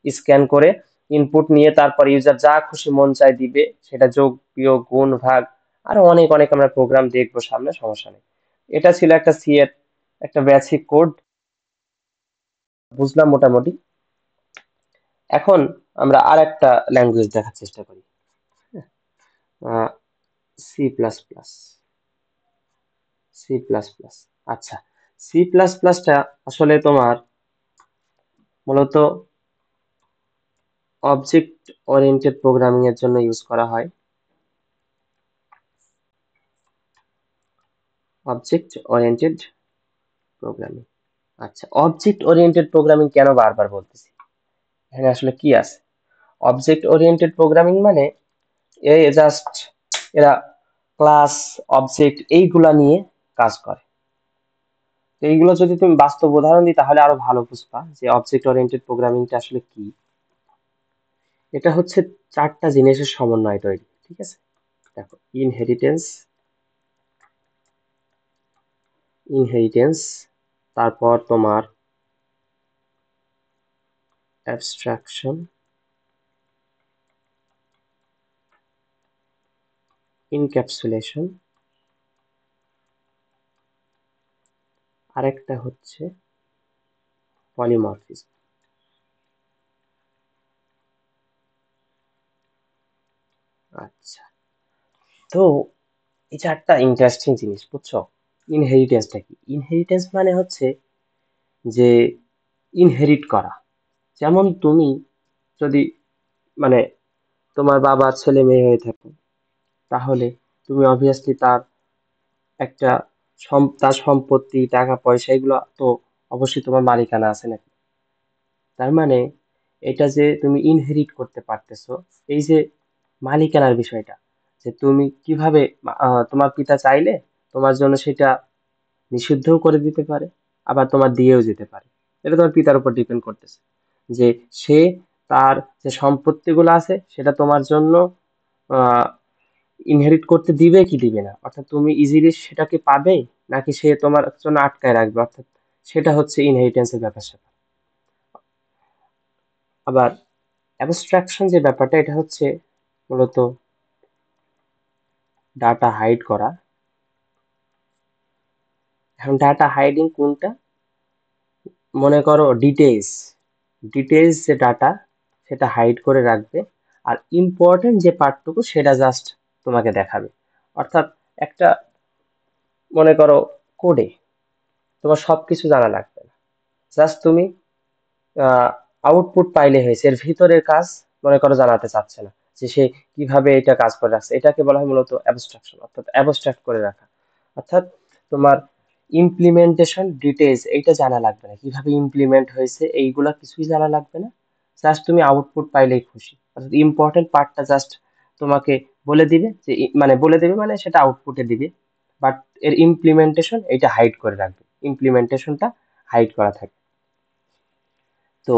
[SPEAKER 1] স্ক্যান করে ইনপুট নিয়ে তারপর ইউজার যা খুশি মন চায় দিবে, সেটা যোগ বিয়োগ গুণ ভাগ, আরো অনেক অনেক আমরা প্রোগ্রাম দেখবো সামনে, সমস্যা নেই। এটা ছিল একটা সি এর একটা বেসিক কোড, বুঝলাম মোটামুটি। এখন আমরা আর একটা ল্যাঙ্গুয়েজ দেখার চেষ্টা করি, C plus plus, C plus plus. আচ্ছা, সি প্লাস প্লাসটা আসলে তোমার মূলত অবজেক্ট ওরিয়েন্টেড প্রোগ্রামিং এর জন্য ইউজ করা হয়, অবজেক্ট ওরিয়েন্টেড প্রোগ্রামিং। আচ্ছা, অবজেক্ট ওরিয়েন্টেড প্রোগ্রামিং কেন বারবার বলতেছি, এখানে আসলে কি আছে? অবজেক্ট ওরিয়েন্টেড প্রোগ্রামিং মানে জাস্ট এরা ক্লাস, অবজেক্ট এইগুলা নিয়ে কাজ করে। তো এইগুলো যদি তুমি বাস্তব উদাহরণ দিই তাহলে আরো ভালো বুঝবা যে অবজেক্ট ওরিয়েন্টেড প্রোগ্রামিংটা আসলে কি। এটা হচ্ছে 4টা জিনিসের সমন্বয় তৈরি, ঠিক আছে। দেখো, ইনহেরিটেন্স, ইনহেরিটেন্স, তারপর তোমার অ্যাবস্ট্রাকশন, ইনক্যাপসুলেশন, আরেকটা হচ্ছে পলিমরফিজম। আচ্ছা, তো এই 4টা ইন্টারেস্টিং জিনিস, বুঝছো। ইনহেরিটেন্সটা কি? ইনহেরিটেন্স মানে হচ্ছে যে ইনহেরিট করা। যেমন তুমি যদি মানে তোমার বাবার ছেলে মেয়ে হয়ে থাকো, তাহলে তুমি অবভিয়াসলি তার একটা তার সম্পত্তি, টাকা পয়সা, এগুলো তো অবশ্যই তোমার মালিকানা আছে নাকি। তার মানে এটা যে তুমি ইনহেরিট করতে পারতেছো, এই যে মালিকানার বিষয়টা, যে তুমি কিভাবে তোমার পিতা চাইলে তোমার জন্য সেটা নিষিদ্ধও করে দিতে পারে, আবার তোমার দিয়েও যেতে পারে। এটা তোমার পিতার উপর ডিপেন্ড করতেছে যে সে তার যে সম্পত্তিগুলো আছে সেটা তোমার জন্য আহ ইনহেরিট করতে দিবে কি দিবে না, অর্থাৎ তুমি ইজিলি সেটাকে পাবে, নাকি সে তোমার জন্য আটকায় রাখবে, অর্থাৎ সেটা হচ্ছে ইনহেরিটেন্সের ব্যাপার স্যাপার। আবার অ্যাবস্ট্রাকশন যে ব্যাপারটা, এটা হচ্ছে মূলত ডাটা হাইড করা। এখন ডাটা হাইডিং কোনটা? মনে করো ডিটেইলস, ডিটেইলস যে ডাটা সেটা হাইড করে রাখবে, আর ইম্পর্টেন্ট যে পার্টটুকু সেটা জাস্ট তোমাকে দেখাবে। অর্থাৎ একটা, মনে করো কোডে তোমার সবকিছু জানা লাগবে না, জাস্ট তুমি আউটপুট পাইলে হয়েছে, এর ভিতরের কাজ মনে করো জানাতে চাচ্ছে না, যে সে কিভাবে এটা কাজ করে রাখছে। এটাকে বলা হয় মূলত অ্যাবস্ট্রাকশন, অর্থাৎ অ্যাবস্ট্রাক্ট করে রাখা। অর্থাৎ তোমার ইমপ্লিমেন্টেশন ডিটেইলস এইটা জানা লাগবে না, কিভাবে ইমপ্লিমেন্ট হয়েছে এইগুলা কিছুই জানা লাগবে না, জাস্ট তুমি আউটপুট পাইলেই খুশি। অর্থাৎ ইম্পর্টেন্ট পার্টটা জাস্ট তোমাকে বলে দিবে, যে মানে বলে দিবে মানে সেটা আউটপুটে দিবে, বাট এর ইমপ্লিমেন্টেশন এইটা হাইড করে রাখবে, ইমপ্লিমেন্টেশনটা হাইড করা থাকে। তো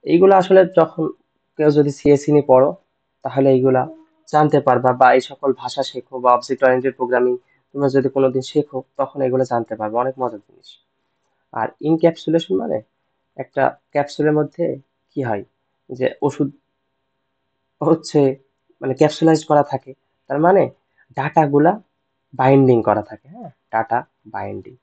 [SPEAKER 1] এইগুলা আসলে যখন কেউ যদি সিএসসি নিয়ে পড়ো তাহলে এইগুলা জানতে পারবা, বা এই সকল ভাষা শেখো বা অবজেক্ট ওরিয়েন্টেড প্রোগ্রামিং তোমরা যদি কোনোদিন শেখো তখন এগুলো জানতে পারবে, অনেক মজার জিনিস। আর ইনক্যাপসুলেশন মানে একটা ক্যাপসুলের মধ্যে কি হয়, যে ওষুধ হচ্ছে মানে ক্যাপসুলাইজ করা থাকে, তার মানে ডাটাগুলা বাইন্ডিং করা থাকে। হ্যাঁ, ডাটা বাইন্ডিং,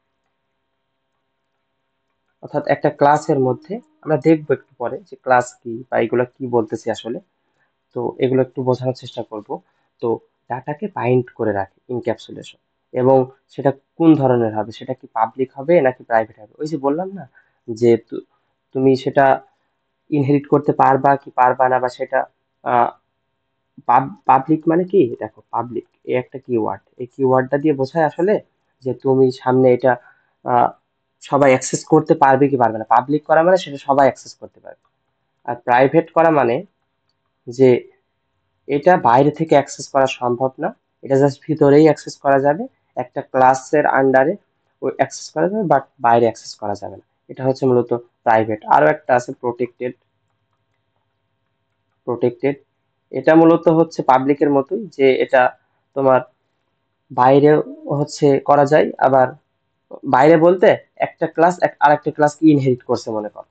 [SPEAKER 1] অর্থাৎ একটা ক্লাসের মধ্যে আমরা দেখবো একটু পরে যে ক্লাস কি বা এগুলো কি বলতেছি আসলে। তো এগুলো একটু বোঝানোর চেষ্টা করব। তো ডাটাকে বাইন্ড করে রাখে ইনক্যাপসুলেশন, এবং সেটা কোন ধরনের হবে, সেটা কি পাবলিক হবে নাকি প্রাইভেট হবে, ওই যে বললাম না যে তুমি সেটা ইনহেরিট করতে পারবা কি পারবা না, বা সেটা পাবলিক মানে কি, দেখো পাবলিক এই একটা কিওয়ার্ড, এই কিওয়ার্ডটা দিয়ে বোঝায় আসলে যে তুমি সামনে এটা আহ, সবাই অ্যাক্সেস করতে পারবে কি পারবে না। পাবলিক করা মানে সেটা সবাই অ্যাক্সেস করতে পারবে, আর প্রাইভেট করা মানে যে এটা বাইরে থেকে অ্যাক্সেস করা সম্ভব না, এটা জাস্ট ভিতরেই অ্যাক্সেস করা যাবে, একটা ক্লাসের আন্ডারে ওই অ্যাক্সেস করা যাবে, বাট বাইরে অ্যাক্সেস করা যাবে না। এটা হচ্ছে মূলত প্রাইভেট। আরো একটা আছে প্রোটেক্টেড। প্রোটেক্টেড এটা মূলত হচ্ছে পাবলিকের মতোই, যে এটা তোমার বাইরে হচ্ছে করা যায়, আবার বাইরে বলতে একটা ক্লাস আরেকটা ক্লাসকে ইনহেরিট করছে মনে করো,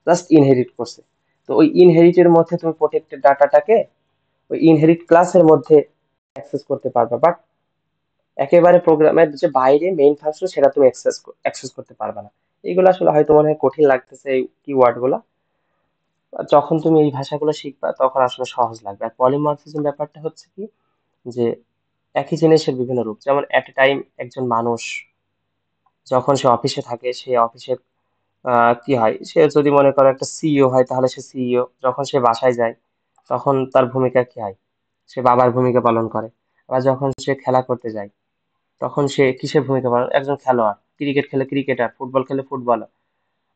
[SPEAKER 1] জাস্ট ইনহেরিট করছে। তো ওই ইনহেরিটের মধ্যে তুমি প্রোটেক্টেড ডাটাটাকে ওই ইনহেরিট ক্লাসের মধ্যে অ্যাক্সেস করতে পারবা, বাট একেবারে প্রোগ্রামের যে বাইরে মেইন ফাংশন সেটা তুমি অ্যাক্সেস করতে পারবে না। এইগুলো আসলে হয়তো মনে হয় কঠিন লাগতেছে এই কিওয়ার্ড গুলা, যখন তুমি এই ভাষাগুলো শিখবা তখন আসলে সহজ লাগবে। আর পলিমরফিজম ব্যাপারটা হচ্ছে কি, যে একই জিনিসের বিভিন্ন রূপ, যেমন এট এ টাইম একজন মানুষ যখন সে অফিসে থাকে, সে অফিসে কি হয়, সে যদি মনে করো একটা সিইও হয় তাহলে সে সিইও, যখন সে বাসায় যায় তখন তার ভূমিকা কি হয়, সে বাবার ভূমিকা পালন করে। আবার যখন সে খেলা করতে যায় তখন সে কিসের ভূমিকা পালন, একজন খেলোয়াড়, ক্রিকেট খেলে ক্রিকেটার, ফুটবল খেলে ফুটবলার।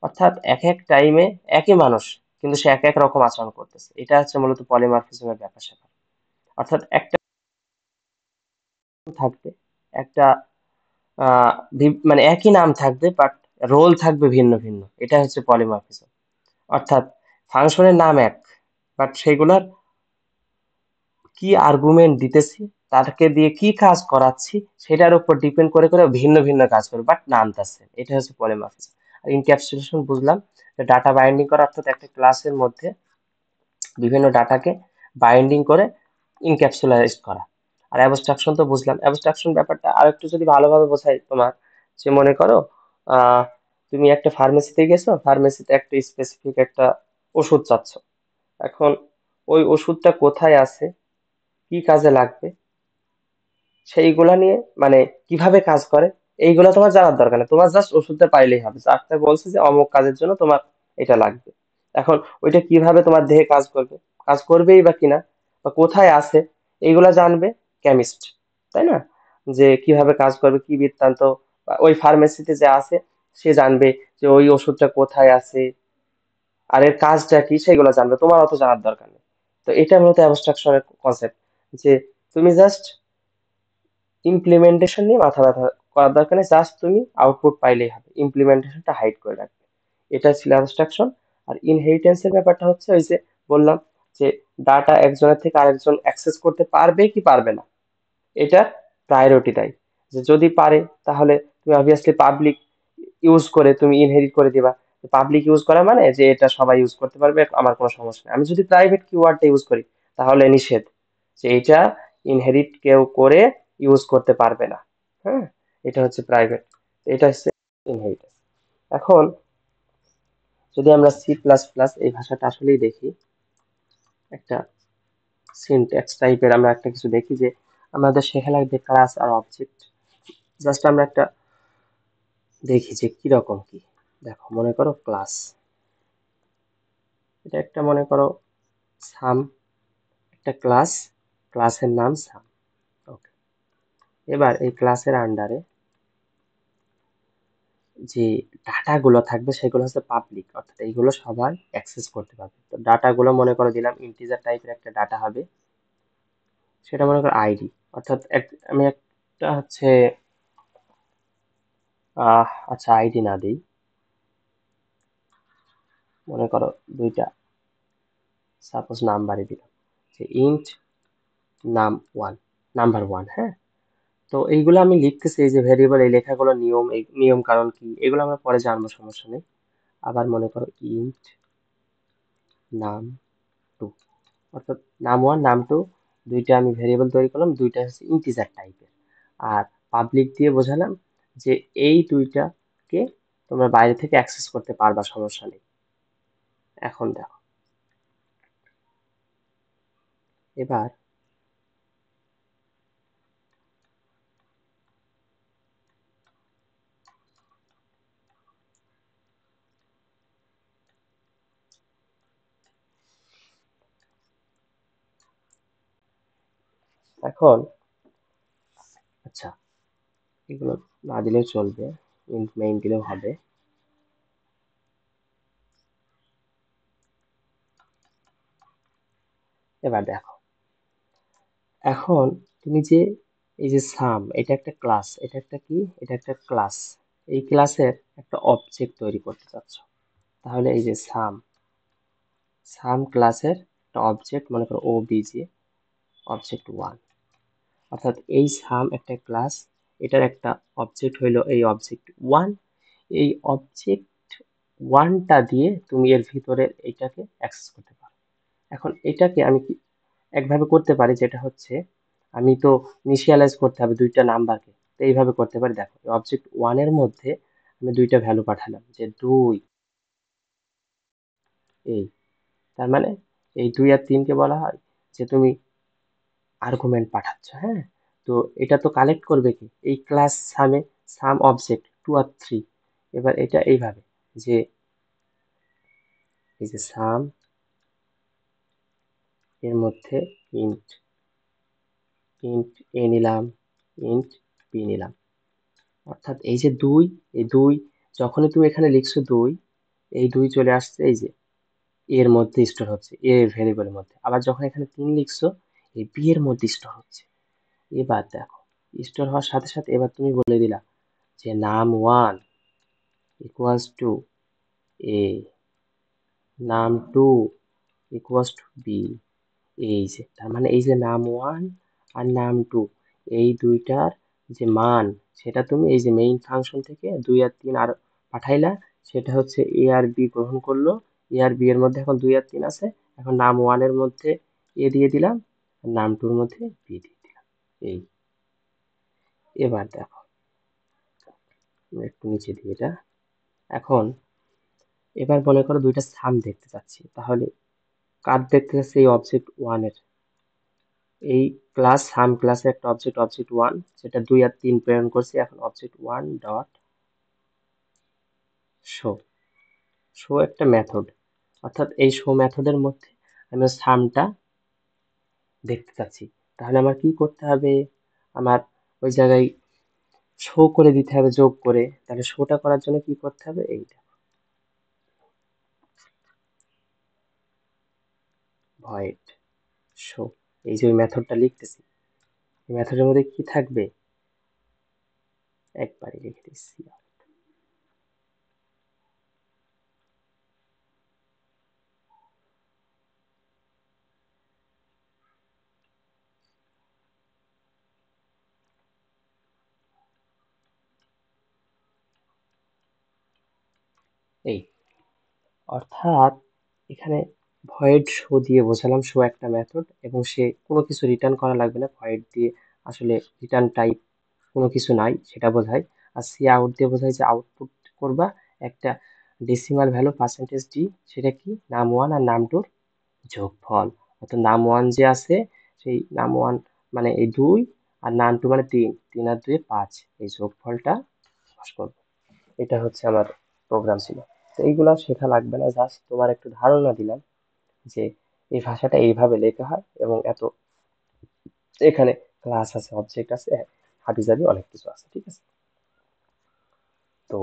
[SPEAKER 1] অর্থাৎ এক এক টাইমে একই মানুষ কিন্তু সে এক এক রকম আচরণ করতেছে, এটা হচ্ছে মূলত পলিমরফিজমের ব্যাপার স্যাপার। অর্থাৎ একটা থাকবে, একটা মানে একই নাম থাকবে বাট রোল থাকবে ভিন্ন ভিন্ন, এটা হচ্ছে পলিমরফিজম। অর্থাৎ ফাংশনের নাম এক, বাট সেগুলোর কি আর্গুমেন্ট দিতেছি, তাকে দিয়ে কি কাজ করাচ্ছি সেটার উপর ডিপেন্ড করে করে ভিন্ন ভিন্ন কাজ করবে, বাট নামতাছে। এটা হচ্ছে পলিমরফিজম। আর ইনক্যাপসুলেশন বুঝলাম, ডাটা বাইন্ডিং করা, অর্থাৎ একটা ক্লাসের মধ্যে বিভিন্ন ডাটাকে বাইন্ডিং করে ইনক্যাপসুলাইজ করা। আর অ্যাবস্ট্রাকশন তো বুঝলাম, অ্যাবস্ট্রাকশন ব্যাপারটা আর একটু যদি ভালোভাবে বোঝাই তোমার, যে মনে করো আহ তুমি একটা ফার্মেসিতে গেছো, ফার্মেসিতে একটা স্পেসিফিক একটা ওষুধ চাচ্ছ। এখন ওই ওষুধটা কোথায় আছে, কি কাজে লাগবে, সেইগুলা নিয়ে মানে কিভাবে কাজ করে এইগুলা তোমার জানার দরকার নেই, তোমার জাস্ট ওষুধটা পাইলেই হবে। ডাক্তার বলছে যে অমুক কাজের জন্য তোমার এটা লাগবে। এখন ওইটা কিভাবে তোমার দেহে কাজ করবে, কাজ করবেই বা কিনা, বা কোথায় আছে, এইগুলা জানবে কেমিস্ট, তাই না? যে কিভাবে কাজ করবে কি বৃত্তান্ত, বা ওই ফার্মেসিতে যে আছে সে জানবে যে ওই ওষুধটা কোথায় আছে আর এর কাজটা কি, সেগুলো জানবে, তোমার অত জানার দরকার নেই। তো এটা মূলত অ্যাবস্ট্রাকশনের কনসেপ্ট, যে তুমি জাস্ট ইমপ্লিমেন্টেশন নিয়ে মাথা ব্যথা করার দরকার নেই, জাস্ট তুমি আউটপুট পাইলেই হবে, ইমপ্লিমেন্টেশনটা হাইড করে রাখবে। এটা ছিল অ্যাবস্ট্রাকশন। আর ইনহেরিটেন্সের ব্যাপারটা হচ্ছে ওই যে বললাম, যে ডাটা একজনের থেকে আরেকজন অ্যাক্সেস করতে পারবে কি পারবে না, এটা প্রায়োরিটি দেয়। যে যদি পারে তাহলে তুমি অবভিয়াসলি পাবলিক ইউজ করে তুমি ইনহেরিট করে দিবা। পাবলিক ইউজ করা মানে যে এটা সবাই ইউজ করতে পারবে, আমার কোনো সমস্যা নেই। আমি যদি প্রাইভেট কিওয়ার্ডটা ইউজ করি তাহলে নিষেধ, যে এটা ইনহেরিট কেউ করে ইউজ করতে পারবে না। হ্যাঁ, এটা হচ্ছে প্রাইভেট, এটা হচ্ছে ইনহেরিটেন্স। এখন যদি আমরা সি প্লাস প্লাস এই ভাষাটা আসলেই দেখি, একটা সিনট্যাক্স টাইপের আমরা একটা কিছু দেখি যে আমাদের শেখা লাগবে ক্লাস আর অবজেক্ট। জাস্ট আমরা একটা দেখি যে কি রকম কি। দেখো, মনে করো ক্লাস, এটা একটা মনে করো সাম, একটা ক্লাস, ক্লাসের নাম সাম। ওকে, এবার এই ক্লাসের আন্ডারে যে ডাটাগুলো থাকবে সেগুলো হচ্ছে পাবলিক, অর্থাৎ এইগুলো সবাই অ্যাক্সেস করতে পারবে। তো ডাটাগুলো মনে করো দিলাম ইন্টিজার টাইপের একটা ডাটা হবে, সেটা মনে করো আইডি, অর্থাৎ আমি একটা হচ্ছে আচ্ছা আইডি না দিই, মনে করো দুইটা সাপোজ নাম্বারই দিলাম, যে ইন্ট নাম ওয়ান, নাম্বার ওয়ান। হ্যাঁ, তো এইগুলো আমি লিখতেছি, এই যে ভেরিয়েবল, এই লেখাগুলো নিয়ম, এই নিয়ম কারণ কি এগুলো আমরা পরে জানবো, সমস্যা নেই। আবার মনে করো ইন্ট নাম টু, অর্থাৎ নাম ওয়ান নাম টু, দুইটা আমি ভেরিয়েবল তৈরি করলাম, দুইটা হচ্ছে ইন্টিজার টাইপের। আর পাবলিক দিয়ে বোঝালাম যে এই দুইটাকে তোমরা বাইরে থেকে অ্যাক্সেস করতে পারবা, সমস্যা নেই। এখন দেখো, এবার এখন আচ্ছা, এগুলো না দিলেও চলবে, ইন্ট মেইন দিলেও হবে। এবার দেখো, এখন তুমি যে এই যে সাম, এটা একটা ক্লাস, এটা একটা কি, এটা একটা ক্লাস, এই ক্লাসের একটা অবজেক্ট তৈরি করতে চাচ্ছ। তাহলে এই যে সাম, সাম ক্লাসের একটা অবজেক্ট মনে করো ওবিজে অবজেক্ট ওয়ান, অর্থাৎ এই সাম একটা ক্লাস, এটার একটা অবজেক্ট হইলো এই অবজেক্ট ওয়ান। এই অবজেক্ট ওয়ানটা দিয়ে তুমি এর ভিতরে এটাকে অ্যাক্সেস করতে পারো। এখন এটাকে আমি কি একভাবে করতে পারি, যেটা হচ্ছে আমি তো ইনিশিয়ালাইজ করতে হবে দুইটা নাম্বারকে, তো এইভাবে করতে পারি। দেখো, অবজেক্ট ওয়ান এর মধ্যে আমি দুইটা ভ্যালু পাঠালাম, যে দুই, এই, তার মানে এই দুই আর তিনকে বলা হয় যে তুমি আর্গুমেন্ট পাঠাচ্ছ। হ্যাঁ, তো এটা তো কালেক্ট করবে কি এই class same, some object to R three. এবার এটা এইভাবে যে এই যে সাম এর মধ্যে ইন্ট, ইন্ট এ নিলাম, ইন্ট বি নিলাম, অর্থাৎ এই যে দুই, এই দুই যখনই তুমি এখানে লিখছো দুই, এই দুই চলে আসছে এই যে এর মধ্যে স্টোর হচ্ছে, এ ভেরিয়েবলের মধ্যে। আবার যখন এখানে তিন লিখছো, এই বি এর মধ্যে স্টোর হচ্ছে। এবার দেখো, স্টোর হওয়ার সাথে সাথে এবার তুমি বলে দিলা যে নাম ওয়ান ইকুয়ালস টু এ, নাম টু ইকুয়ালস টু বি। এই যে তার মানে এই যে নাম ওয়ান আর নাম টু, এই দুইটার যে মান, সেটা তুমি এই যে মেইন ফাংশন থেকে দুই আর তিন আর পাঠাইলা, সেটা হচ্ছে এ আর বি গ্রহণ করলো। এ আর বি এর মধ্যে এখন দুই আর তিন আছে, এখন নাম ওয়ানের মধ্যে এ দিয়ে দিলাম, আর নাম টুর মধ্যে বি দিয়ে দিলাম। এই, এবার দেখো, আমি একটু নিচে দিই এটা। এখন এবার মনে করো দুইটা সাম দেখতে চাচ্ছি, তাহলে কার দেখতে চাচ্ছি, এই অবজেক্ট ওয়ানের, এই ক্লাস সাম ক্লাসে একটা অবজেক্ট অবজেক্ট ওয়ান, যেটা দুই আর তিন প্রেরণ করছি। এখন object one dot show, show একটা মেথড, অর্থাৎ এই শো মেথডের মধ্যে আমি সামটা দেখতে চাচ্ছি। তাহলে আমার কি করতে হবে, আমার ওই জায়গায় শো করে দিতে হবে যোগ করে। তাহলে শোটা করার জন্য কি করতে হবে, এইটা ভয়েড শো, এই যে ওই মেথডটা লিখতেছি, এই মেথডের মধ্যে কি থাকবে, একবারই লিখে দিচ্ছি। এই, অর্থাৎ এখানে ভয়েড শো দিয়ে বোঝালাম, শো একটা মেথড এবং সে কোনো কিছু রিটার্ন করা লাগবে না, ভয়েড দিয়ে আসলে রিটার্ন টাইপ কোনো কিছু নাই সেটা বোঝায়। আর সি আউট দিয়ে বোঝায় যে আউটপুট করবা একটা ডেসিমাল ভ্যালু পার্সেন্টেজ ডি, সেটা কি নাম ওয়ান আর নাম টুর যোগফল। অর্থাৎ নাম ওয়ান যে আছে সেই নাম ওয়ান মানে এই দুই, আর নাম টু মানে তিন, তিন আর দুই পাঁচ, এই যোগফলটা প্রকাশ করবো। এটা হচ্ছে আমার প্রোগ্রাম ছিল। তো এইগুলা শেখা লাগবে না, জাস্ট তোমার একটু ধারণা দিলাম যে এই ভাষাটা এইভাবে লেখা হয় এবং এত এখানে ক্লাস আছে, অবজেক্ট আছে, হাবিজাবি অনেক কিছু আছে, ঠিক আছে। তো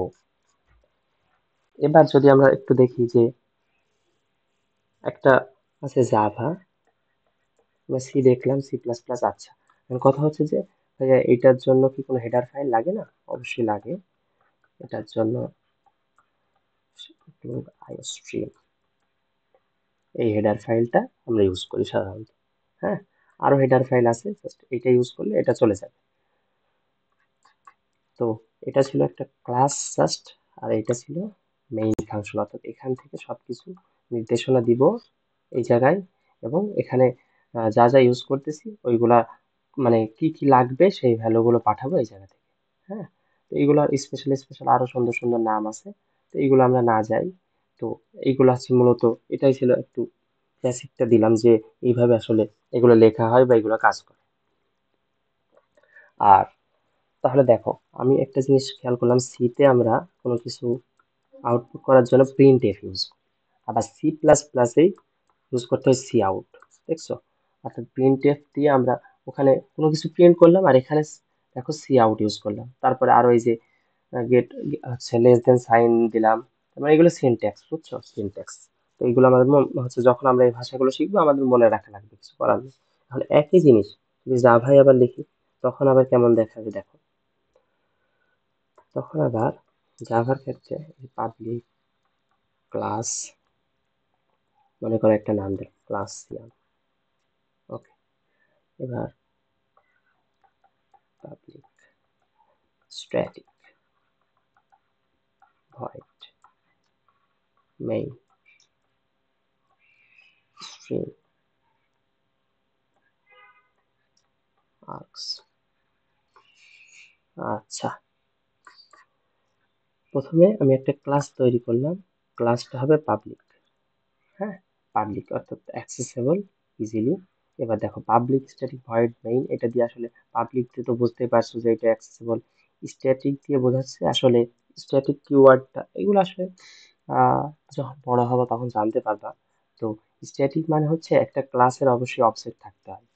[SPEAKER 1] এবার যদি আমরা একটু দেখি যে একটা আছে জাভা, আমরা সি দেখলাম, সি প্লাস প্লাস। আচ্ছা, এখন কথা হচ্ছে যে ভাইয়া এটার জন্য কি কোনো হেডার ফাইল লাগে না? অবশ্যই লাগে। এটার জন্য আইওস্ট্রিম, এই হেডার ফাইলটা আমরা ইউজ করি সাধারণত। হ্যাঁ, আরো হেডার ফাইল আছে, জাস্ট এটা ইউজ করলে এটা চলে যাবে। তো এটা ছিল একটা ক্লাস জাস্ট, আর এটা ছিল মেইন ফাংশন। অর্থাৎ এখান থেকে সবকিছু নির্দেশনা দিব এই জায়গায়, এবং এখানে যা যা ইউজ করতেছি ওইগুলা মানে কি কি লাগবে সেই ভ্যালুগুলো পাঠাবো এই জায়গা থেকে। হ্যাঁ, তো এইগুলা স্পেশাল স্পেশাল আরো সুন্দর সুন্দর নাম আছে, তো এইগুলো আমরা না যাই। তো এইগুলো হচ্ছে মূলত, এটাই ছিল একটু বেসিকটা দিলাম যে এইভাবে আসলে এগুলো লেখা হয় বা এগুলো কাজ করে। আর তাহলে দেখো, আমি একটা জিনিস খেয়াল করলাম, সিতে আমরা কোনো কিছু আউটপুট করার জন্য প্রিন্ট এফ ইউজ করি, আবার সি প্লাস প্লাসে ইউজ করতে হয় সি আউট। দেখছো? অর্থাৎ প্রিন্ট এফ দিয়ে আমরা ওখানে কোনো কিছু প্রিন্ট করলাম, আর এখানে দেখো সি আউট ইউজ করলাম, তারপরে আরো এই যে গেট হচ্ছে লেস দেন সাইন দিলাম। মানে এগুলো সিনট্যাক্স, বুঝছো? সিনট্যাক্স। তো এগুলো আমাদের হচ্ছে যখন আমরা এই ভাষাগুলো শিখবো আমাদের মনে রাখা লাগবে, কিছু করার নেই। তাহলে একই জিনিস যদি জাভায় আবার লিখি তখন আবার কেমন দেখাবে দেখো। তখন আবার জাভার ক্ষেত্রে পাবলিক ক্লাস, মনে করো একটা নাম দিলাম ক্লাস দিলাম, ওকে। এবার public static void main string arcs. আচ্ছা, প্রথমে আমি একটা ক্লাস তৈরি করলাম, ক্লাসটা হবে পাবলিক। হ্যাঁ, পাবলিক অর্থাৎ অ্যাক্সেসেবল ইজিলি। এবার দেখো পাবলিক স্ট্যাটিক ভয়েড মেইন, এটা দিয়ে আসলে পাবলিক দিয়ে তো বুঝতেই পারছো যে এটা অ্যাক্সেসেবল। স্ট্যাটিক দিয়ে বোঝাচ্ছে আসলে স্ট্যাটিক কিওয়ার্ডটা, এগুলো আসলে যখন বড় হবে তখন জানতে পারবা। তো স্ট্যাটিক মানে হচ্ছে একটা ক্লাসের অবশ্যই অবজেক্ট থাকতে হয়।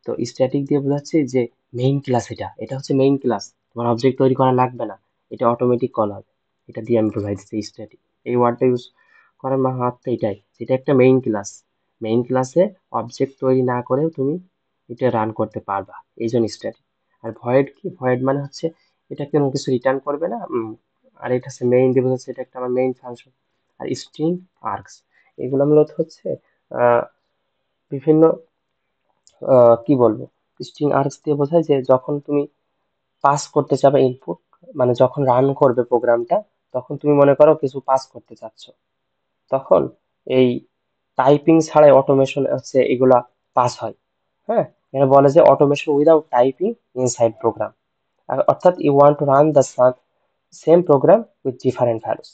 [SPEAKER 1] তো স্ট্যাটিক দিয়ে বোঝাচ্ছে যে মেইন ক্লাস, এটা এটা হচ্ছে মেইন ক্লাস, তোমার অবজেক্ট তৈরি করা লাগবে না, এটা অটোমেটিক কল হবে। এটা দিয়ে আমি বোঝাই দিচ্ছি স্ট্যাটিক। এই ওয়ার্ডটা ইউজ করার মাহাত্ম্য এটাই, যেটা একটা মেইন ক্লাস, মেইন ক্লাসে অবজেক্ট তৈরি না করেও তুমি এটা রান করতে পারবা, এই জন্য স্ট্যাটিক। আর ভয়েড কি? ভয়েড মানে হচ্ছে এটা কোনো কিছু রিটার্ন করবে না। আর এটা হচ্ছে মেইন দিয়ে বোঝাচ্ছে এটা একটা আমার মেইন ফাংশন। আর স্ট্রিং আর্কস, এগুলো মূলত হচ্ছে আহ, বিভিন্ন কি বলবো, স্ট্রিং আর্গস দিয়ে বোঝায় যে যখন তুমি পাস করতে চাবে ইনপুট, মানে যখন রান করবে প্রোগ্রামটা, তখন তুমি মনে করো কিছু পাস করতে চাচ্ছ, তখন এই টাইপিং ছাড়াই অটোমেশন হচ্ছে এগুলা পাস হয়। হ্যাঁ, এটা বলে যে automation without typing inside program, অর্থাৎ you want to run the same program with different values.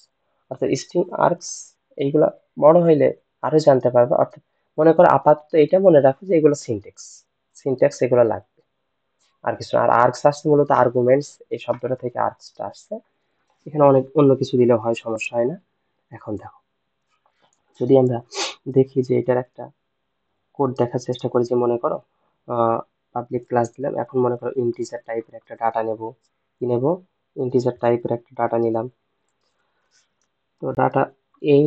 [SPEAKER 1] অর্থাৎ স্ট্রিং আর্কস এইগুলা বড় হইলে আরো জানতে পারবে। অর্থাৎ মনে করো আপাতত এটা মনে রাখো যে এগুলো সিনটেক্স, সিনট্যাক্স এগুলো লাগবে, আর কিছু না। আর আর্কস আসছে মূলত আর্গুমেন্টস, এই শব্দটা থেকে আর্কসটা আসছে। এখানে অনেক অন্য কিছু দিলেও হয়, সমস্যা হয় না। এখন দেখো, যদি আমরা দেখি যে এটার একটা কোড দেখার চেষ্টা করি, যে মনে করো পাবলিক ক্লাস দিলাম, এখন মনে করো ইন্টিজার টাইপের একটা ডাটা নেব। কি নেব? ইন্টিজার টাইপের একটা ডাটা নিলাম। তো ডাটা এই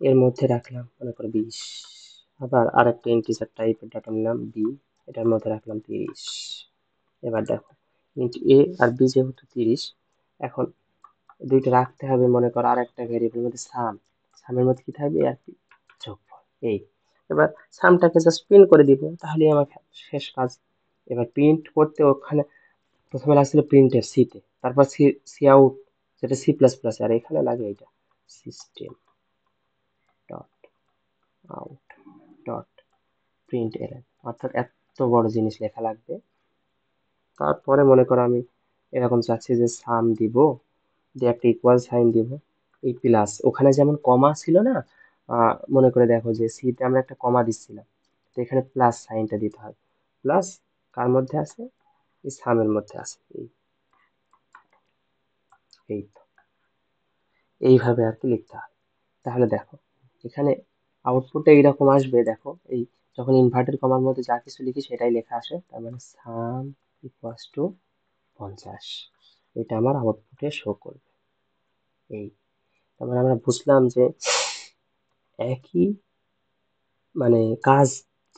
[SPEAKER 1] এর মধ্যে রাখলাম মনে করো 20, আবার আরেকটা ইন্টিজার টাইপের ডাটা নিলাম বি, এটার মধ্যে রাখলাম 30। এবার দেখো ইন্ট এ আর বি যেহেতু 30, এখন দুইটা রাখতে হবে মনে করো আর একটা ভেরিয়েবলের মধ্যে সাম, সামের মধ্যে কি থাকবে আর কি যোগফল এই। এবার সামটাকে জাস্ট প্রিন্ট করে দিব, তাহলেই আমার শেষ কাজ। এবার প্রিন্ট করতে ওখানে প্রথমে লাগছিল প্রিন্ট এফ সিতে, তারপর সি সি আউট, যেটা সি প্লাস প্লাস, আর এখানে লাগে এটা system dot out dot print error. অর্থাৎ এত বড় জিনিস লেখা লাগবে, তারপরে মনে করো আমি এরকম চাচ্ছি যে সাম দিব, দিয়ে একটা ইকুয়াল সাইন দিব, এই প্লাস ওখানে যেমন কমা ছিল না, মনে করে দেখো যে সিতে আমরা একটা কমা দিচ্ছিলাম, তো এখানে প্লাস সাইনটা দিতে হয়। প্লাস কার মধ্যে আছে, এই সামের মধ্যে আছে, এই তো এইভাবে আর কি লিখতে হয়। তাহলে দেখো এখানে আউটপুটটা এইরকম আসবে, দেখো এই যখন ইনভার্টেড কমার মধ্যে যা কিছু লিখি সেটাই লেখা আসে, তার মানে সাম ইকুয়ালস টু 50, এটা আমার আউটপুটে শো করবে। এই তার মানে আমরা বুঝলাম যে একই মানে কাজ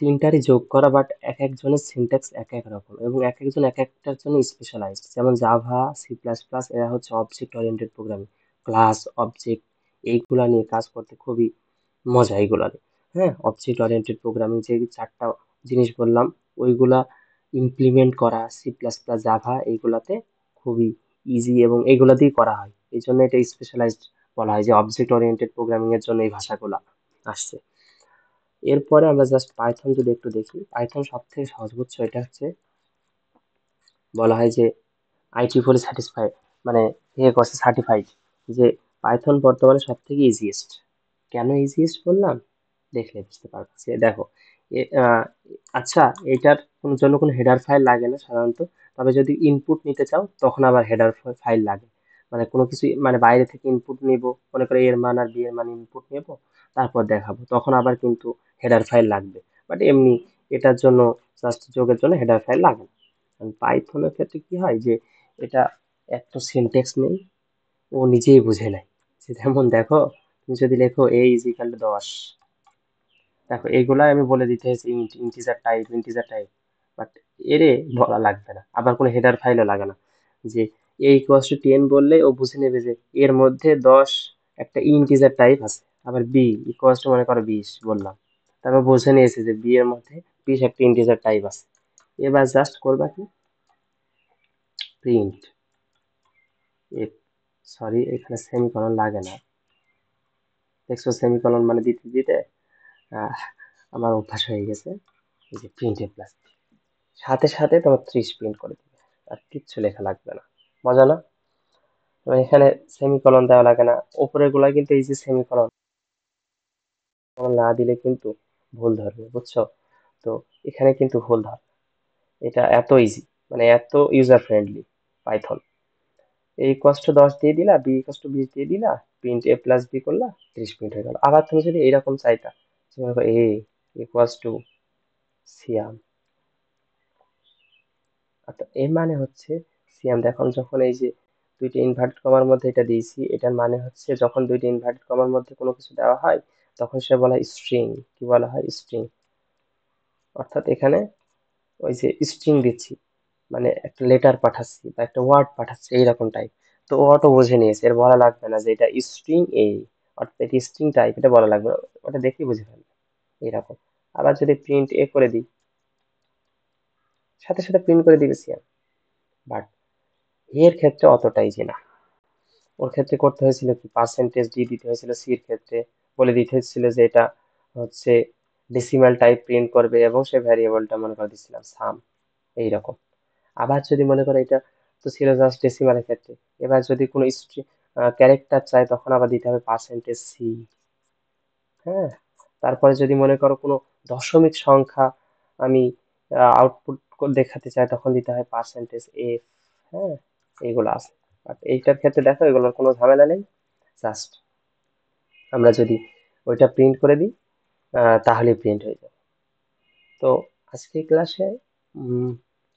[SPEAKER 1] তিনটারই যোগ করা, বাট এক একজনের সিনট্যাক্স এক এক রকম এবং এক একজন এক একটার জন্য স্পেশালাইজড। যেমন জাভা, সি প্লাস প্লাস এরা হচ্ছে object oriented programming, class object এইগুলা নিয়ে কাজ করতে খুবই মজা এইগুলা নিয়ে। হ্যাঁ, অবজেক্ট ওরিয়েন্টেড প্রোগ্রামিং যে চারটা জিনিস বললাম ওইগুলা ইমপ্লিমেন্ট করা সি প্লাস প্লাস জাভা এইগুলাতে খুবই ইজি এবং এইগুলাতেই করা হয়, এই জন্য এটা স্পেশালাইজড বলা হয় যে অবজেক্ট ওরিয়েন্টেড প্রোগ্রামিং এর জন্য এই ভাষাগুলা আসছে। এরপরে আমরা জাস্ট পাইথন যদি একটু দেখি, পাইথন সব থেকে সহজ বুঝছো, এটা হচ্ছে বলা হয় যে আইটিফুলি স্যাটিসফাইড, মানে ইয়ে করছে সার্টিফাইড, যে পাইথন বর্তমানে সব থেকে ইজিয়েস্ট। কেন ইজিয়েস্ট বললাম, দেখলে বুঝতে পারবে। যে দেখো এ- আহ, আচ্ছা, এটার কোনো জন্য কোনো হেডার ফাইল লাগে না সাধারণত, তবে যদি ইনপুট নিতে চাও তখন আবার হেডার ফাইল লাগে। মানে কোনো কিছু মানে বাইরে থেকে ইনপুট নিব, মনে করে এর মান আর বি এর মান ইনপুট নেব, তারপর দেখাবো, তখন আবার কিন্তু হেডার ফাইল লাগবে। বাট এমনি এটার জন্য জাস্ট যোগের জন্য হেডার ফাইল লাগে না। পাইথনের ক্ষেত্রে কি হয় যে এটা একটা সিনট্যাক্স নেই, ও নিজেই বুঝে নেয়। যে যেমন দেখো তুমি যদি লেখো এ ইজ ইকাল টু 10, দেখো এইগুলাই আমি বলে দিতে হয়েছি integer type, integer type, but এরে বলা লাগবে না, আবার কোনো হেডার ফাইলও লাগে না। যে এ ইকুয়ালস টু 10 বললে ও বুঝে নেবে যে এর মধ্যে 10 একটা ইন্টিজার টাইপ আছে। আবার বি ইকুয়ালস টু মনে করো 20 বললাম, তারপর বুঝে নিয়েছে যে বি এর মধ্যে 20 একটা ইন্টিজার টাইপ আছে। এবার জাস্ট করবা কি, প্রিন্ট, সরি এখানে সেমিকলন লাগে না, দেখছো সেমিকলন মানে দিতে দিতে আহ, আমার অভ্যাস হয়ে গেছে। এই যে প্রিন্ট এ প্লাস সাথে সাথে তোমার 30 প্রিন্ট করে দিবে, আর কিচ্ছু লেখা লাগবে না। মজা না? তো এখানে সেমিকলন দেওয়া লাগে না, উপরের গুলা কিন্তু এই যে সেমিকলন না দিলে কিন্তু ভুল ধরবে, বুঝছো? তো এখানে কিন্তু ভুল ধর, এটা এত ইজি, মানে এত ইউজার ফ্রেন্ডলি পাইথন। এই কষ্ট 10 দিয়ে দিলা, বি কষ্ট 20 দিয়ে দিলা, প্রিন্ট এ প্লাস বি করলা, 30 প্রিন্ট হয়ে গেল। আবার তুমি যদি এইরকম চাইতা, এ ইকুয়ালস টু সিয়াম, অর্থাৎ এর মানে হচ্ছে সিয়াম, দেখুন যখন এই যে দুইটা ইনভার্টেড কমার মধ্যে এটা দিয়েছি, এটার মানে হচ্ছে যখন দুইটা ইনভার্টেড কমার মধ্যে কোনো কিছু দেওয়া হয় তখন সে বলা হয় স্ট্রিং। কি বলা হয়, স্ট্রিং। অর্থাৎ এখানে ওই যে স্ট্রিং দিচ্ছি মানে একটা লেটার পাঠাচ্ছি বা একটা ওয়ার্ড পাঠাচ্ছি এইরকম টাইপ। তো ও অটো বুঝে নিয়েছে, এর বলা লাগবে না যে এটা স্ট্রিং এই, অর্থাৎ এটা স্ট্রিং টাইপ, এটা বলা লাগবে না, ওটা দেখেই বুঝে ফেলবে এইরকম। আবার যদি প্রিন্ট এ করে দিই, সাথে সাথে প্রিন্ট করে দিবে সিয়াম। বাট এর ক্ষেত্রে অতটাই যে না, ওর ক্ষেত্রে করতে হয়েছিল কি, পার্সেন্টেজ দিয়ে দিতে হয়েছিল। সির ক্ষেত্রে বলে দিতে হয়েছিল যে এটা হচ্ছে ডেসিমাল টাইপ প্রিন্ট করবে এবং সে ভ্যারিয়েবলটা মনে করে দিচ্ছিলাম সাম, এইরকম। আবার যদি মনে করো এটা তো ছিল জাস্ট ডেসিমালের ক্ষেত্রে, এবার যদি কোনো ক্যারেক্টার চাই তখন আবার দিতে হবে পার্সেন্টেজ সি। হ্যাঁ, তারপরে যদি মনে করো কোনো দশমিক সংখ্যা আমি আউটপুট দেখাতে চাই তখন দিতে হয় পার্সেন্টেজ এফ। হ্যাঁ, এইগুলো আছে। বাট এইটার ক্ষেত্রে দেখো এগুলোর কোনো ঝামেলা নেই, জাস্ট আমরা যদি ওইটা প্রিন্ট করে দিই তাহলে প্রিন্ট হয়ে যাবে। তো আজকের ক্লাসে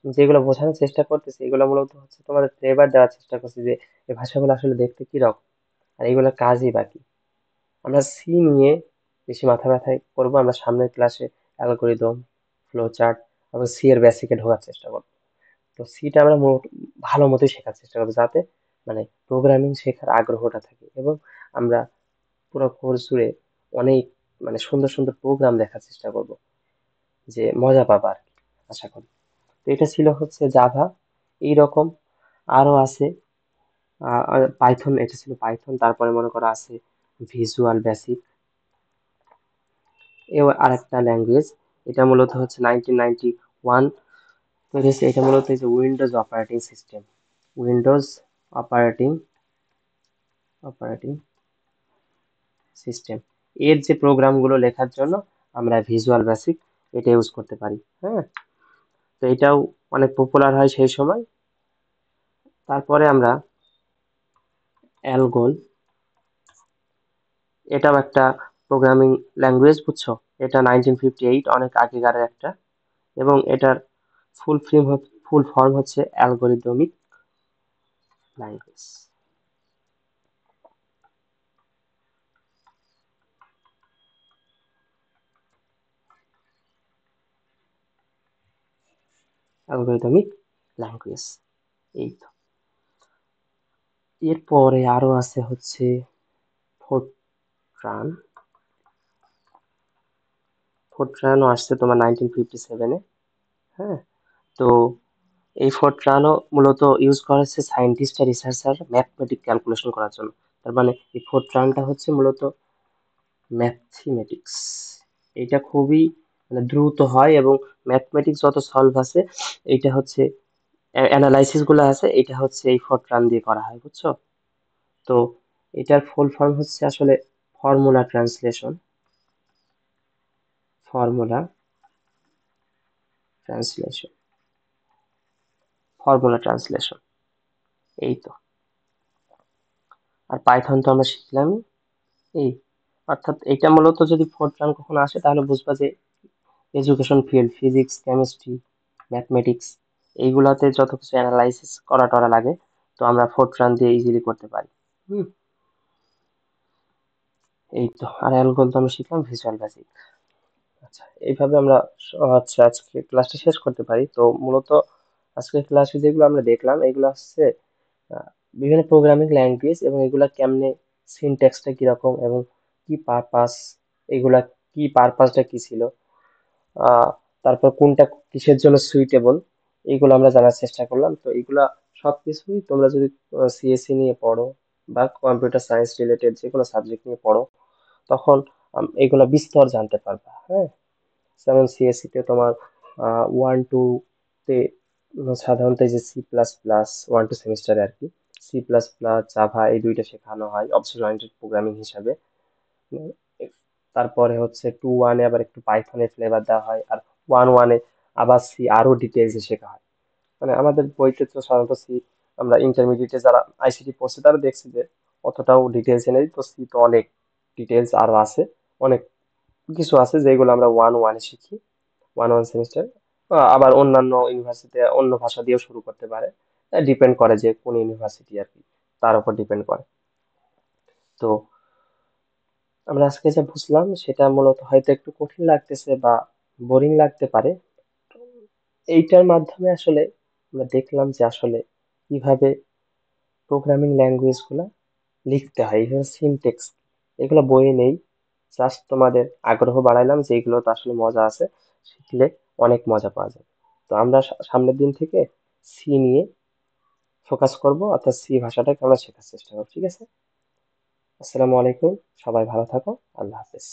[SPEAKER 1] যেগুলো বোঝানোর চেষ্টা করতেছি এগুলো মূলত হচ্ছে তোমাদের ফ্লেভার দেওয়ার চেষ্টা করছি যে এই ভাষাগুলো আসলে দেখতে কি রকম আর এগুলোর কাজই বাকি। আমরা সি নিয়ে বেশি মাথা ব্যথা করবো, আমরা সামনের ক্লাসে অ্যালগরিদম, ফ্লো চার্ট এবং সি এর বেসিকে ঢোকার চেষ্টা করবো। তো সিটা আমরা ভালো মতোই শেখার চেষ্টা করবো, যাতে মানে প্রোগ্রামিং শেখার আগ্রহটা থাকে এবং আমরা পুরো কোর্স জুড়ে অনেক মানে সুন্দর সুন্দর প্রোগ্রাম দেখার চেষ্টা করব, যে মজা পাবা আর কি, আশা করি। তো এটা ছিল হচ্ছে জাভা, এইরকম আরো আছে পাইথন, এটা ছিল পাইথন। তারপরে মনে করা আছে ভিজুয়াল বেসিক, এও আরেকটা ল্যাঙ্গুয়েজ, এটা মূলত হচ্ছে 1991 তৈরি হয়েছে। এটা মূলত এই যে Windows operating system, Windows operating operating system এর যে প্রোগ্রামগুলো লেখার জন্য আমরা ভিজুয়াল বেসিক এটা ইউজ করতে পারি। হ্যাঁ, তো এটাও অনেক পপুলার হয় সেই সময়। তারপরে আমরা অ্যালগোল, এটাও একটা প্রোগ্রামিং ল্যাঙ্গুয়েজ, বুঝছো? এটা 1958, অনেক আগেকার একটা, এবং এটার ফুল ফর্ম হচ্ছে অ্যালগরিদমিক ল্যাঙ্গুয়েজ। অ্যালগরিদমিক ল্যাঙ্গুয়েজ, এই তো। এরপরে আরো আছে হচ্ছে ফোরট্রান। ফোরট্রানও আসছে তোমার 1957-এ। হ্যাঁ, তো এই ফোরট্রানও মূলত ইউজ করা হচ্ছে scientist are researcher mathematic calculation করার জন্য। তার মানে এই ফোরট্রানটা হচ্ছে মূলত ম্যাথমেটিক্স। এটা খুবই মানে দ্রুত হয়, এবং ম্যাথমেটিক্স যত সলভ আছে, এটা হচ্ছে অ্যানালাইসিস গুলো আছে, এটা হচ্ছে এই ফোরট্রান দিয়ে করা হয়, বুঝছো? তো এটার ফুল ফর্ম হচ্ছে আসলে formula translation, formula translation, formula translation, এই তো। আর পাইথন তো আমরা শিখলাম। এই, অর্থাৎ এটা মূলত যদি ফোরট্রান কখনো আসে তাহলে বুঝবা যে education field, physics, chemistry, mathematics, এইগুলাতে যত কিছু অ্যানালাইসিস করা টরা লাগে, তো আমরা ফোরট্রান দিয়ে ইজিলি করতে পারি। হুম, এই তো। আর অ্যালগোল তো আমরা শিখলাম ভিজুয়াল বেসিক। আচ্ছা, এইভাবে আমরা আচ্ছা আজকে ক্লাসটা শেষ করতে পারি। তো মূলত আজকের ক্লাসে যেগুলো আমরা দেখলাম এগুলো হচ্ছে আহ, বিভিন্ন প্রোগ্রামিং ল্যাঙ্গুয়েজ, এবং এগুলা কেমনে, সিনট্যাক্সটা কিরকম, এবং কি পারপাস, এগুলা কি পারপাসটা কি ছিল, আহ তারপর কোনটা কিসের জন্য সুইটেবল, এইগুলো আমরা জানার চেষ্টা করলাম। তো এগুলা সবকিছুই তোমরা যদি সিএসসি নিয়ে পড়ো বা কম্পিউটার সায়েন্স রিলেটেড যে কোনো সাবজেক্ট নিয়ে পড়ো, তখন এগুলা বিস্তর জানতে পারবা। হ্যাঁ, যেমন সিএসসি তে তোমার 1 2 তে সাধারণত এই যে সি প্লাস প্লাস, 1 2 সেমিস্টারে আর কি, সি প্লাস প্লাস, জাভা, এই দুইটা শেখানো হয় অবজেক্ট ওরিয়েন্টেড প্রোগ্রামিং হিসাবে। উম, তারপরে হচ্ছে 2 1-এ আবার একটু পাইথনের ফ্লেভার দেওয়া হয়, আর 1 1-এ আবার সি আরো ডিটেলসে শেখা হয়। মানে আমাদের বইতে তো সাধারণত সি, আমরা ইন্টারমিডিয়েটে যারা আইসিটি পড়ছে তারা দেখছি যে অতটাও ডিটেলসে নেই, তো সি তো অনেক ডিটেলস আরো আছে, অনেক কিছু আছে যেগুলো আমরা 1 1-এ শিখি, 1 1 সেমিস্টার। আবার অন্যান্য ইউনিভার্সিটি অন্য ভাষা দিয়েও শুরু করতে পারে, ডিপেন্ড করে যে কোন ইউনিভার্সিটি আর কি, তার উপর ডিপেন্ড করে। তো আমরা আজকে যা বুঝলাম সেটা মূলত হয়তো একটু কঠিন লাগতেছে বা বোরিং লাগতে পারে। এইটার মাধ্যমে আসলে আমরা দেখলাম যে আসলে কিভাবে প্রোগ্রামিং ল্যাঙ্গুয়েজ গুলা লিখতে হয়, এইভাবে সিনটেক্স, এগুলো বইয়ে নেই। জাস্ট তোমাদের আগ্রহ বাড়াইলাম যে এগুলো তো আসলে মজা আছে, শিখলে অনেক মজা পাওয়া যায়। তো আমরা সামনের দিন থেকে সি নিয়ে ফোকাস করব, অর্থাৎ সি ভাষাটাকে আমরা শেখার চেষ্টা করবো। ঠিক আছে? আসসালামু আলাইকুম, সবাই ভালো থাকো, আল্লাহ হাফেজ।